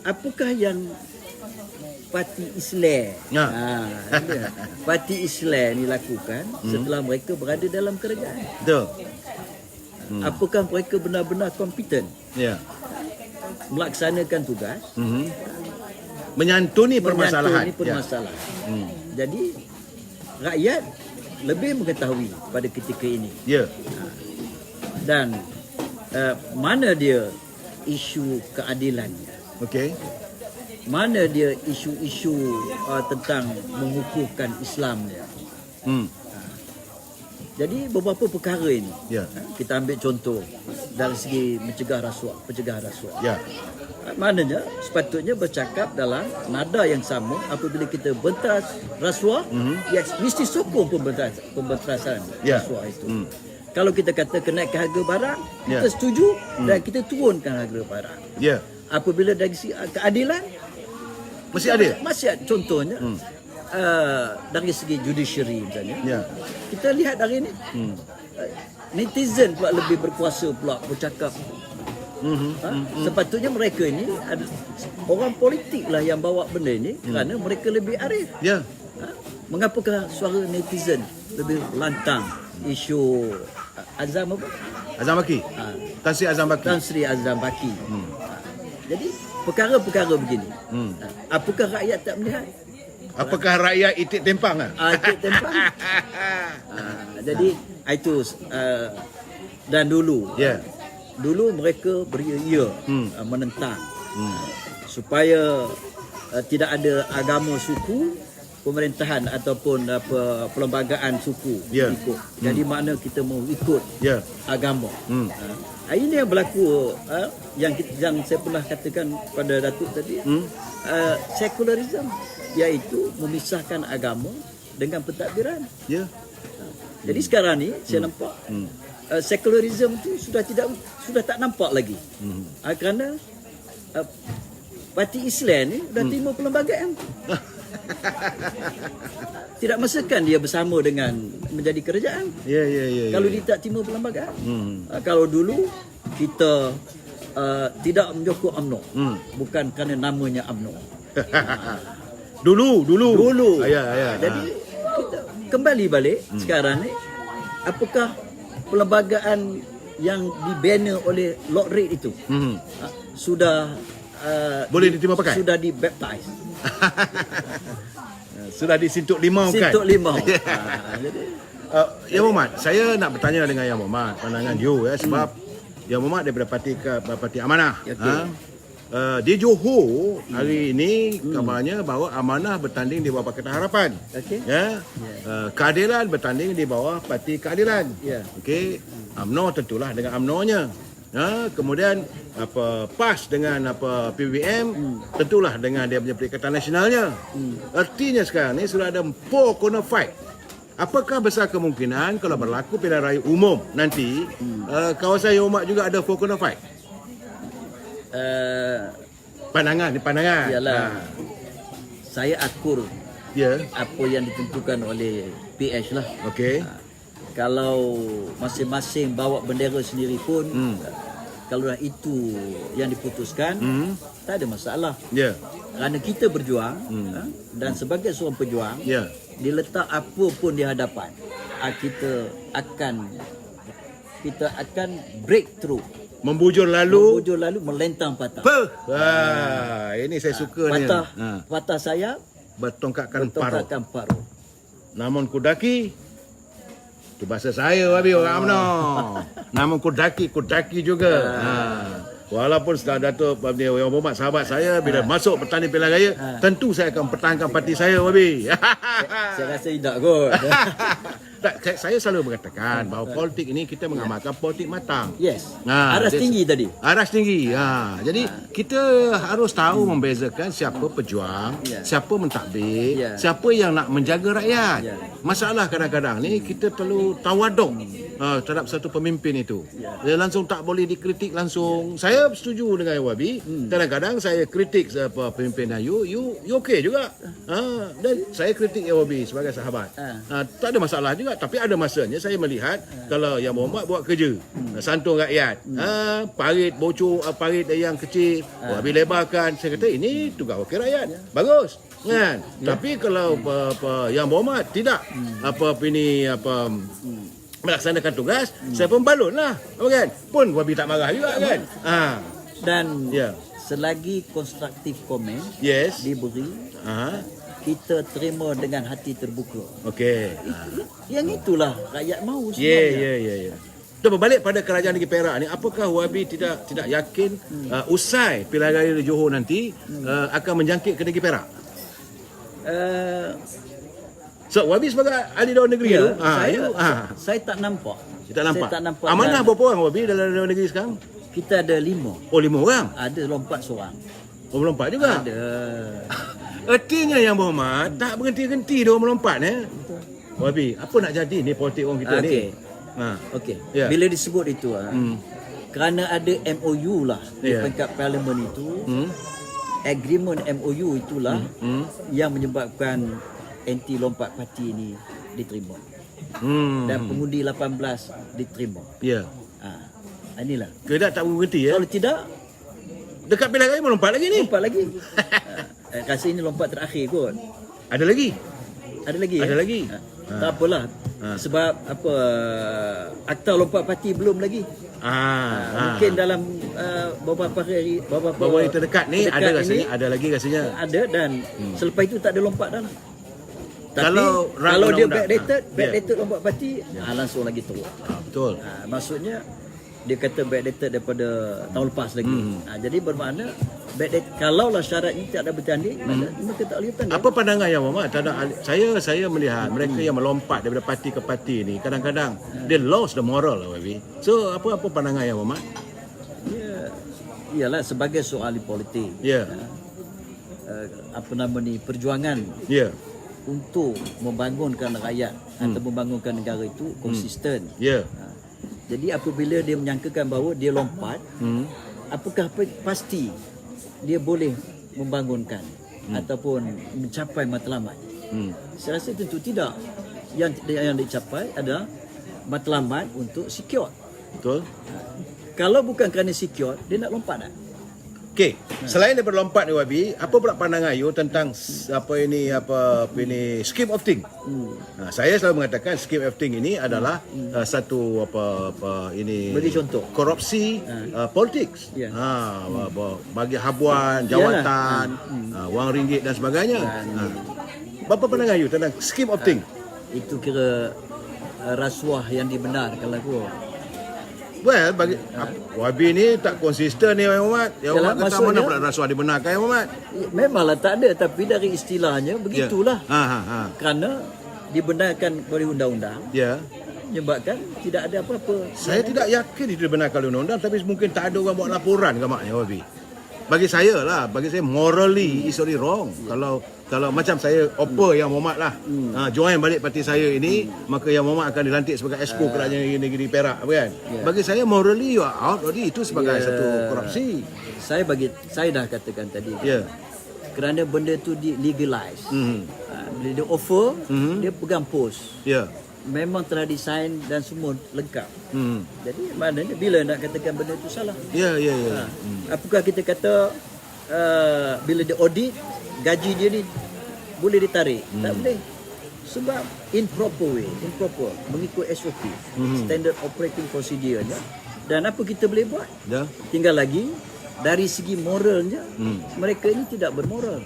apakah yang Parti Islam Parti Islam ni lakukan setelah mereka berada dalam kerajaan. Betul. Apakah mereka benar-benar kompeten Ya. melaksanakan tugas, Menyantuni permasalahan. menyantuni permasalahan. Jadi rakyat lebih mengetahui pada ketika ini, Ya. dan mana dia isu keadilannya, Okey. mana dia isu-isu tentang mengukuhkan Islamnya. Jadi beberapa perkara ini, Ya. kita ambil contoh dari segi pencegahan rasuah. Ya. Maknanya sepatutnya bercakap dalam nada yang sama. Apabila kita bentas rasuah, ya mesti sokong pembentasan Ya. rasuah itu. Kalau kita kata kenaikan harga barang, Ya. kita setuju dan kita turunkan harga barang. Ya. Apabila dari segi keadilan, Mesti ada. masih ada contohnya dari segi judiciary misalnya. Ya. Kita lihat hari ini netizen pula lebih berkuasa pula bercakap. Sepatutnya mereka ini orang politik lah yang bawa benda ini kerana mereka lebih arif. Ya. Mengapakah suara netizen lebih lantang isu Azam apa? Azam Baki. Tan Sri Azam Baki. Tan Sri Azam Baki. Jadi perkara-perkara begini, apakah rakyat tak melihat? Apakah rakyat itik tempang ah? Itik tempang. Jadi itu dan dulu. Ya. Dulu mereka beria-ia menentang supaya tidak ada agama suku, pemerintahan ataupun perlembagaan suku Ya. ikut. Jadi makna kita mau ikut Ya. agama. Ini yang berlaku yang saya pernah katakan pada Datuk tadi, secularism, iaitu memisahkan agama dengan pentadbiran. Ya. Jadi sekarang ni saya nampak secularism tu sudah tak nampak lagi. Kerana Parti Islam ni dah terima perlembagaan. Tidak masakan dia bersama dengan menjadi kerajaan. Ya, ya, ya. Kalau dia tak terima perlembagaan. Kalau dulu kita tidak menyokong UMNO, bukan kerana namanya UMNO. Dulu. Ya, ya. Jadi kita kembali balik sekarang ni, apakah perlembagaan yang dibina oleh Lord Reid itu sudah Boleh diterima pakai? Sudah dibaptize. Sudah disintuk limau kan? Sintuk limau. Jadi Ya Muhammad, saya nak bertanya dengan Yang Muhammad pandangan you sebab Yang Muhammad daripada Parti Amanah. Okay. Di Johor hari ini kabarnya bahawa Amanah bertanding di bawah Pakatan Harapan. Okey. Ya. Keadilan bertanding di bawah Parti Keadilan. Ya. Okey. UMNO tentulah dengan UMNO-nya. Kemudian PAS dengan PBM tentulah dengan dia punya Perikatan Nasionalnya. Artinya sekarang ni sudah ada 4 corner fight. Apakah besar kemungkinan kalau berlaku pilihan raya umum nanti kawasan Yang Muhammad juga ada 4 corner fight? Pandangan. Ialah saya akur Ya. apa yang ditentukan oleh PH lah. Okey. Kalau masing-masing bawa bendera sendiri pun, kalau dah itu yang diputuskan, tak ada masalah. Ya. Kerana kita berjuang, dan sebagai seorang pejuang, Ya. diletak apa pun di hadapan, kita akan breakthrough, Membujur lalu. melentang patah. Ini saya suka ni. Patah sayap, Bertongkatkan paruh. bertongkatkan paruh. Namun kudaki tu bahasa saya babi orang UMNO. Namun kudaki juga. Walaupun setelah Datuk Yang Muhammad sahabat saya bila masuk bertanding pilihan raya, tentu saya akan pertahankan parti saya babi. Saya rasa tidak kot. Tak, saya selalu mengatakan bahawa politik ini kita mengamalkan politik matang. Yes. Ha, Aras dia- tinggi tadi. Aras tinggi. Jadi kita harus tahu membezakan siapa pejuang, Ya. siapa mentadbir, Ya. siapa yang nak menjaga rakyat. Ya. Masalah kadang-kadang ni kita perlu tawaduk. terhadap satu pemimpin itu. Dia langsung tak boleh dikritik langsung. Saya setuju dengan Wabi. Kadang-kadang saya kritik pemimpin you okey juga. Dan saya kritik Wabi sebagai sahabat. Tak ada masalah juga, tapi ada masanya saya melihat kalau Yang Berhormat buat kerja, santun rakyat. Parit bocor, parit yang kecil, Wabi lebarkan. Saya kata ini tugas wakil rakyat. Bagus. Kan? Tapi kalau Yang Berhormat tidak melaksanakan tugas, saya pun balutlah. Kan? Pun Wabi tak marah juga kan. Dan selagi konstruktif komen diberi, kita terima dengan hati terbuka. Okey. Yang itulah rakyat mahu sebenarnya. Kita berbalik pada kerajaan negeri Perak ni, apakah Wabi tidak yakin usai pilihan raya di Johor nanti akan menjangkit ke negeri Perak? So Wabi sebagai ahli dewan negeri saya tak nampak. Kita nampak. Amanah berapa orang Wabi dalam dewan negeri sekarang? Kita ada 5. Oh, 5 orang. Ada lompat seorang. Oh, melompat juga. Ada. Artinya Yang Berhormat tak berhenti-henti dia melompat Wabi, apa nak jadi ni politik orang kita ni? Okey. Bila disebut itu kerana ada MOU lah di peringkat parlimen itu, agreement MOU itulah yang menyebabkan anti lompat parti ini diterima. Dan pengundi 18 diterima. Inilah. Kedak tak berhenti Kalau tidak, dekat pilihan raya melompat lagi ni. Lompat lagi. Rasa ini lompat terakhir kot. Ada lagi? Ada lagi. Ada lagi. Tak apalah. Sebab akta lompat parti belum lagi. Mungkin dalam beberapa hari terdekat ni ada rasanya, ada lagi rasanya. Ada, dan selepas itu tak ada lompat dah lah. Tapi kalau dia backdated lompat parti, langsung lagi teruk. Betul. Maksudnya dia kata backdated daripada tahun lepas lagi. Jadi bermakna kalaulah syarat ini tak ada bertanding, maka tak boleh bertanding. Apa pandangan Yang Berhormat terhadap saya melihat mereka yang melompat daripada parti ke parti ni kadang-kadang they lost the moral Wabi. So apa pandangan Yang Berhormat? Iyalah sebagai seorang ahli politik. Perjuangan untuk membangunkan rakyat atau membangunkan negara itu konsisten. Jadi apabila dia menyangkakan bahawa dia lompat, apakah pasti dia boleh membangunkan ataupun mencapai matlamat? Saya rasa tentu tidak. Yang dicapai adalah matlamat untuk secure. Betul. Kalau bukan kerana secure, dia nak lompat tak? Okey, selain daripada lompat ni Wabi, apa pula pandangan you tentang scheme of thing? Saya selalu mengatakan scheme of thing ini adalah satu bagi contoh korupsi politics. Bagi habuan jawatan, wang ringgit dan sebagainya. Apa pandangan you tentang scheme of thing? Itu kira rasuah yang dibenarkan lah kot. Well, bagi Wabi ni tak konsisten ni Yang Berhormat. Yang Berhormat kata mana pula rasuah dibenarkan Yang Berhormat? Memanglah tak ada, tapi dari istilahnya begitulah. Kerana dibenarkan oleh undang-undang. Menyebabkan tidak ada apa-apa. Saya tidak yakin itu dibenarkan oleh undang-undang, tapi mungkin tak ada orang buat laporan ke maknya Wabi. Bagi saya morally is already wrong. Kalau macam saya Yang Berhormat lah, join balik parti saya ini, maka Yang Berhormat akan dilantik sebagai exco kerajaan negeri Perak, kan? Bagi saya morally you are out already, itu sebagai satu korupsi. Saya dah katakan tadi. Kerana benda tu di legalize. Bila dia offer, dia pegang post. Memang telah desain dan semua lengkap. Jadi maknanya bila nak katakan benda itu salah? Apakah kita kata bila dia audit gaji dia ni boleh ditarik? Tak boleh. Sebab improper mengikut SOP, standard operating procedure-nya. Dan apa kita boleh buat? Tinggal lagi dari segi moralnya, mereka ini tidak bermoral.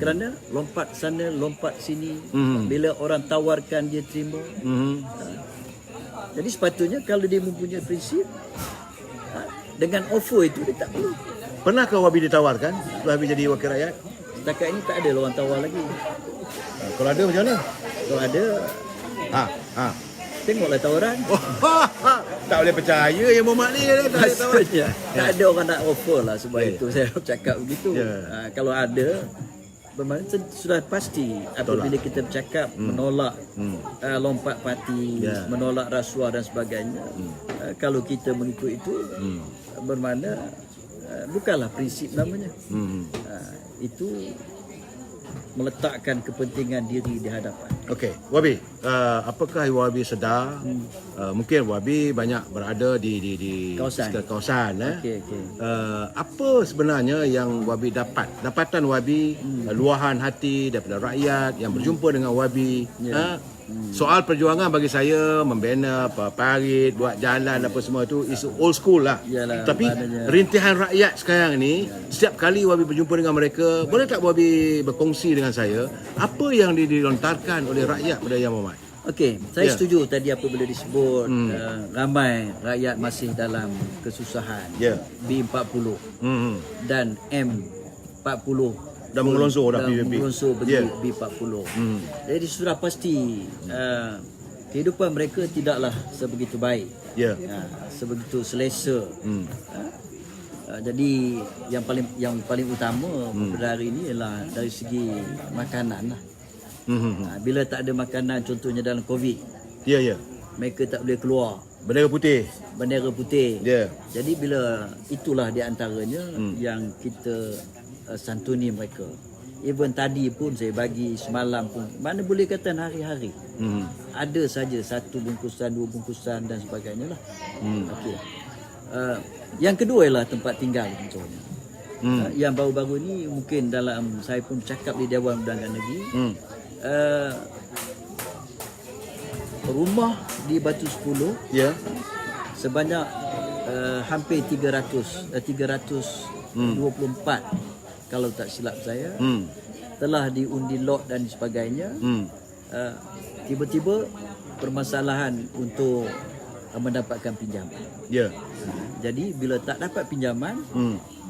Kerana lompat sana, lompat sini. Bila orang tawarkan dia terima. Jadi sepatutnya kalau dia mempunyai prinsip, dengan offer itu dia tak perlu. Pernahkah Wabi ditawarkan setelah Wabi jadi wakil rakyat? Setakat ini tak ada orang tawar lagi. Kalau ada macam mana? Kalau ada, tengoklah tawaran. Tak boleh percaya Yang Berhormat ni. Tak ada orang nak offer lah, sebab itu saya cakap begitu. Kalau ada, bermakna sudah pasti apabila kita bercakap menolak lompat parti, menolak rasuah dan sebagainya. Kalau kita mengikut itu bermakna bukanlah prinsip namanya. Itu meletakkan kepentingan diri di hadapan. Okey, Wabi, apakah Wabi sedar mungkin Wabi banyak berada di kawasan Okey. apa sebenarnya yang Wabi dapatan Wabi, luahan hati daripada rakyat yang berjumpa dengan Wabi. Soal perjuangan bagi saya membina parit, buat jalan apa semua itu is old school lah. Yalah, tapi rintihan rakyat sekarang ni, setiap kali Wabi berjumpa dengan mereka, boleh tak Wabi berkongsi dengan saya apa yang dilontarkan oleh rakyat pada Yang Berhormat? Okey, saya setuju tadi apabila disebut ramai rakyat masih dalam kesusahan. B40 dan M40 dah mengelonsor dah pergi B40. Jadi sudah pasti kehidupan mereka tidaklah sebegitu baik. Sebegitu selesa. Jadi yang paling utama pada hari ini ialah dari segi makanan lah. Bila tak ada makanan, contohnya dalam Covid, mereka tak boleh keluar. Bendera putih. Jadi bila itulah di antaranya yang kita santuni mereka. Even tadi pun saya bagi semalam pun, mana boleh kata hari-hari. Ada saja 1 bungkusan, 2 bungkusan dan sebagainya lah. Okey. Yang kedua ialah tempat tinggal contohnya. Yang baru-baru ni mungkin dalam saya pun cakap di Dewan Undangan Negeri, rumah di Batu 10 sebanyak hampir 324 kalau tak silap saya, telah diundi lot dan sebagainya. Tiba-tiba permasalahan untuk mendapatkan pinjaman. Jadi bila tak dapat pinjaman,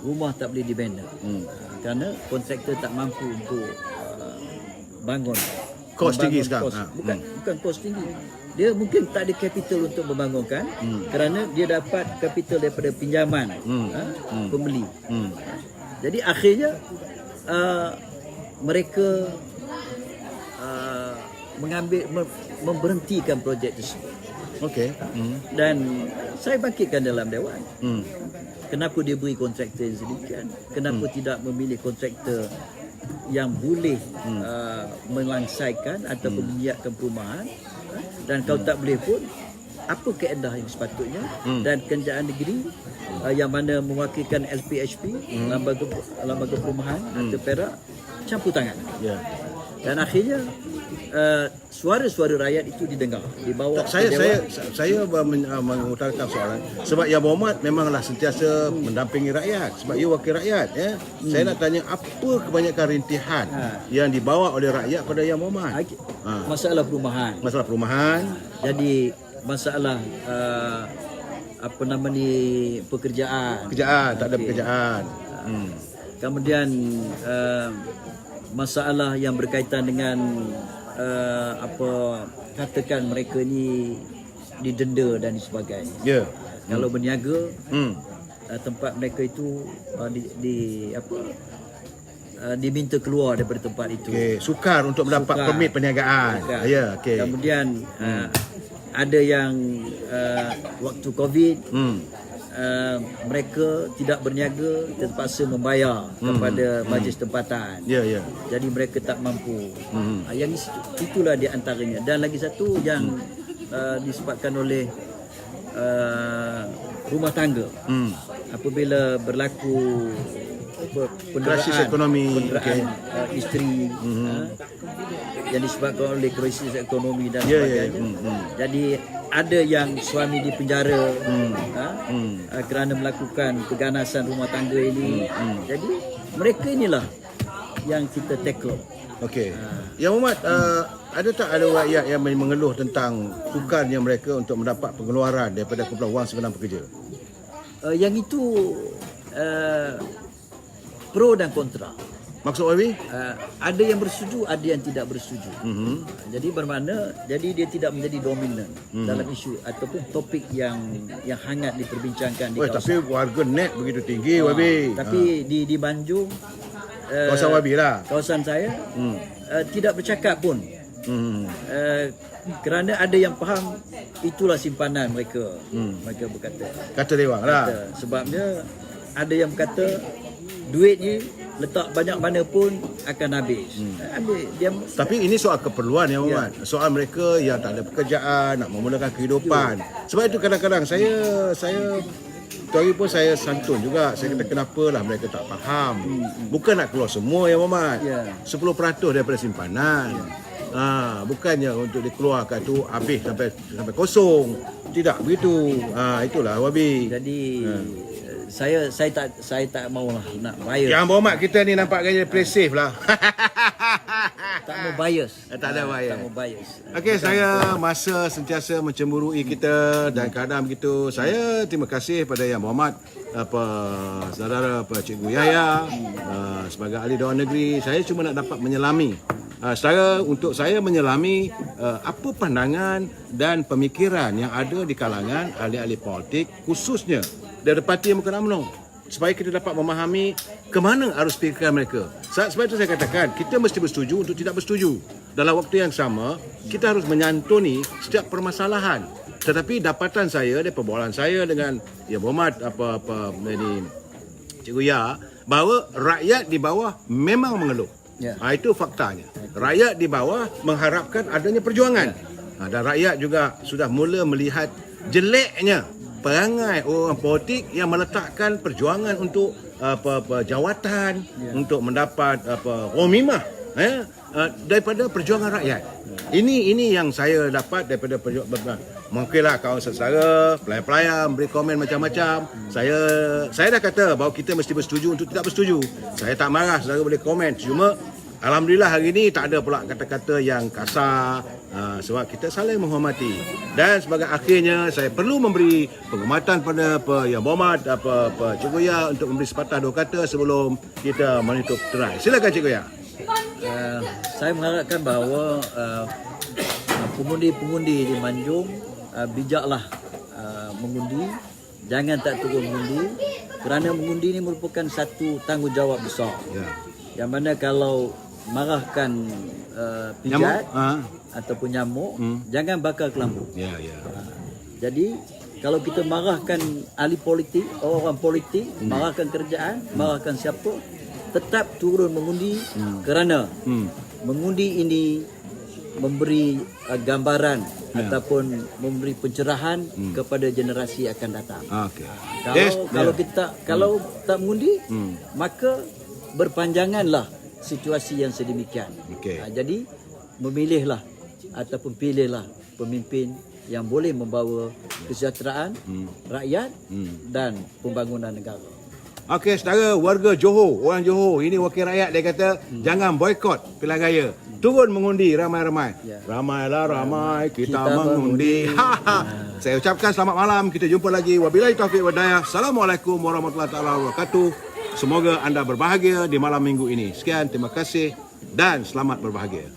rumah tak boleh dibina. Kerana kontraktor tak mampu untuk bangun. Kos tinggi sekarang. Bukan kos tinggi. Dia mungkin tak ada capital untuk membangunkan, kerana dia dapat capital daripada pinjaman pembeli. Jadi akhirnya mereka memberhentikan projek tersebut. Dan saya bangkitkan dalam Dewan. Kenapa dia beri kontraktor yang sedemikian? Kenapa tidak memilih kontraktor yang boleh melangsaikan ataupun menyiapkan perumahan? Dan kalau tak boleh pun, apa kaedah yang sepatutnya? Dan Kerajaan Negeri yang mana mewakilkan LPHP, Lembaga Perumahan atau Perak, campur tangan. Dan akhirnya suara-suara rakyat itu didengar, dibawa saya mengutarakan soalan sebab Yang Berhormat memanglah sentiasa mendampingi rakyat sebab ia wakil rakyat. Saya nak tanya apa kebanyakan rintihan yang dibawa oleh rakyat pada Yang Berhormat? Masalah perumahan. Jadi masalah pekerjaan tak ada pekerjaan. Kemudian masalah yang berkaitan dengan katakan mereka ni didenda dan sebagainya. Kalau berniaga, tempat mereka itu diminta keluar daripada tempat itu. Sukar untuk mendapat permit perniagaan. Kemudian ada yang waktu Covid mereka tidak berniaga, terpaksa membayar kepada majlis tempatan. Jadi mereka tak mampu. Yang itulah di antaranya. Dan lagi satu yang disebabkan oleh rumah tangga. Apabila berlaku krisis ekonomi, isteri yang disebabkan oleh krisis ekonomi dan sebagainya. Jadi ada yang suami dipenjara kerana melakukan keganasan rumah tangga ini. Jadi mereka inilah yang kita tackle. Yang Berhormat, ada tak ada rakyat yang mengeluh tentang sukarnya mereka untuk mendapat pengeluaran daripada kumpulan wang segenap pekerja? Yang itu pro dan kontra. Maksud Wabi? Ada yang bersetuju, ada yang tidak bersetuju. Jadi bermakna, jadi dia tidak menjadi dominan dalam isu ataupun topik yang hangat diperbincangkan di kawasan. Tapi warga net begitu tinggi, Wabi. Tapi di Banjung Kawasan Wabi lah. Kawasan saya tidak bercakap pun. Kerana ada yang faham itulah simpanan mereka. Mereka berkata. Kata Dewang lah. Sebabnya ada yang berkata duit ni letak banyak mana pun akan habis. Tapi ini soal keperluan ya Muhammad. Soal mereka yang tak ada pekerjaan, nak memulakan kehidupan. Sebab itu kadang-kadang saya tu hari pun saya santun juga. Saya kata kenapalah mereka tak faham. Bukan nak keluar semua ya Muhammad. 10% daripada simpanan. Bukannya untuk dikeluarkan tu habis sampai kosong. Tidak begitu. Itulah Wabi. Jadi saya tak maulah nak bias. Yang Muhammad kita ni nampak gaya depresif lah. Tak mau bias. Tak ada bias. Tak mau bias. Okey, saya masa sentiasa mencemburui kita dan keadaan begitu. Saya terima kasih pada Yang Berhormat saudara Cikgu Yahya sebagai ahli Dewan Negeri. Saya cuma nak dapat menyelami untuk saya menyelami apa pandangan dan pemikiran yang ada di kalangan ahli-ahli politik, khususnya dari parti yang bukan UMNO, supaya kita dapat memahami ke mana arus fikiran mereka. Sebab itu saya katakan kita mesti bersetuju untuk tidak bersetuju. Dalam waktu yang sama kita harus menyantuni setiap permasalahan. Tetapi dapatan saya dari perbualan saya dengan Yang Berhormat Cikgu Ya, bahawa rakyat di bawah memang mengeluh. Itu faktanya. Rakyat di bawah mengharapkan adanya perjuangan. Dan rakyat juga sudah mula melihat jeleknya perangai orang politik yang meletakkan perjuangan untuk jawatan, untuk mendapat romimah daripada perjuangan rakyat. Ini yang saya dapat daripada perjuangan. Mungkinlah kawan saudara, pelayan-pelayan beri komen macam-macam. Saya dah kata bahawa kita mesti bersetuju untuk tidak bersetuju. Saya tak marah, saudara boleh komen. Cuma alhamdulillah hari ini tak ada pula kata-kata yang kasar, sebab kita saling menghormati. Dan sebagai akhirnya saya perlu memberi penghormatan pada Yang Berhormat Cikgu Ya untuk memberi sepatah dua kata sebelum kita menutup terai. Silakan Cikgu Ya. Saya mengharapkan bahawa pengundi-pengundi di Manjung bijaklah mengundi, jangan tak turun mengundi, kerana mengundi ini merupakan satu tanggungjawab besar. Yang mana kalau marahkan pijat ataupun nyamuk, jangan bakar kelambu. Jadi kalau kita marahkan ahli politik, orang politik, marahkan kerajaan, marahkan siapa, tetap turun mengundi, kerana mengundi ini memberi gambaran ataupun memberi pencerahan kepada generasi akan datang. Kalau tak mengundi, maka berpanjanganlah situasi yang sedemikian. Jadi memilihlah ataupun pilihlah pemimpin yang boleh membawa kesejahteraan rakyat dan pembangunan negara. Okey, saudara warga Johor, orang Johor, ini wakil rakyat, dia kata jangan boikot pilihan raya. Turun mengundi ramai-ramai. Ramai kita mengundi. Saya ucapkan selamat malam. Kita jumpa lagi. Wabillahi taufiq wal hidayah. Assalamualaikum warahmatullahi wabarakatuh. Semoga anda berbahagia di malam minggu ini. Sekian, terima kasih dan selamat berbahagia.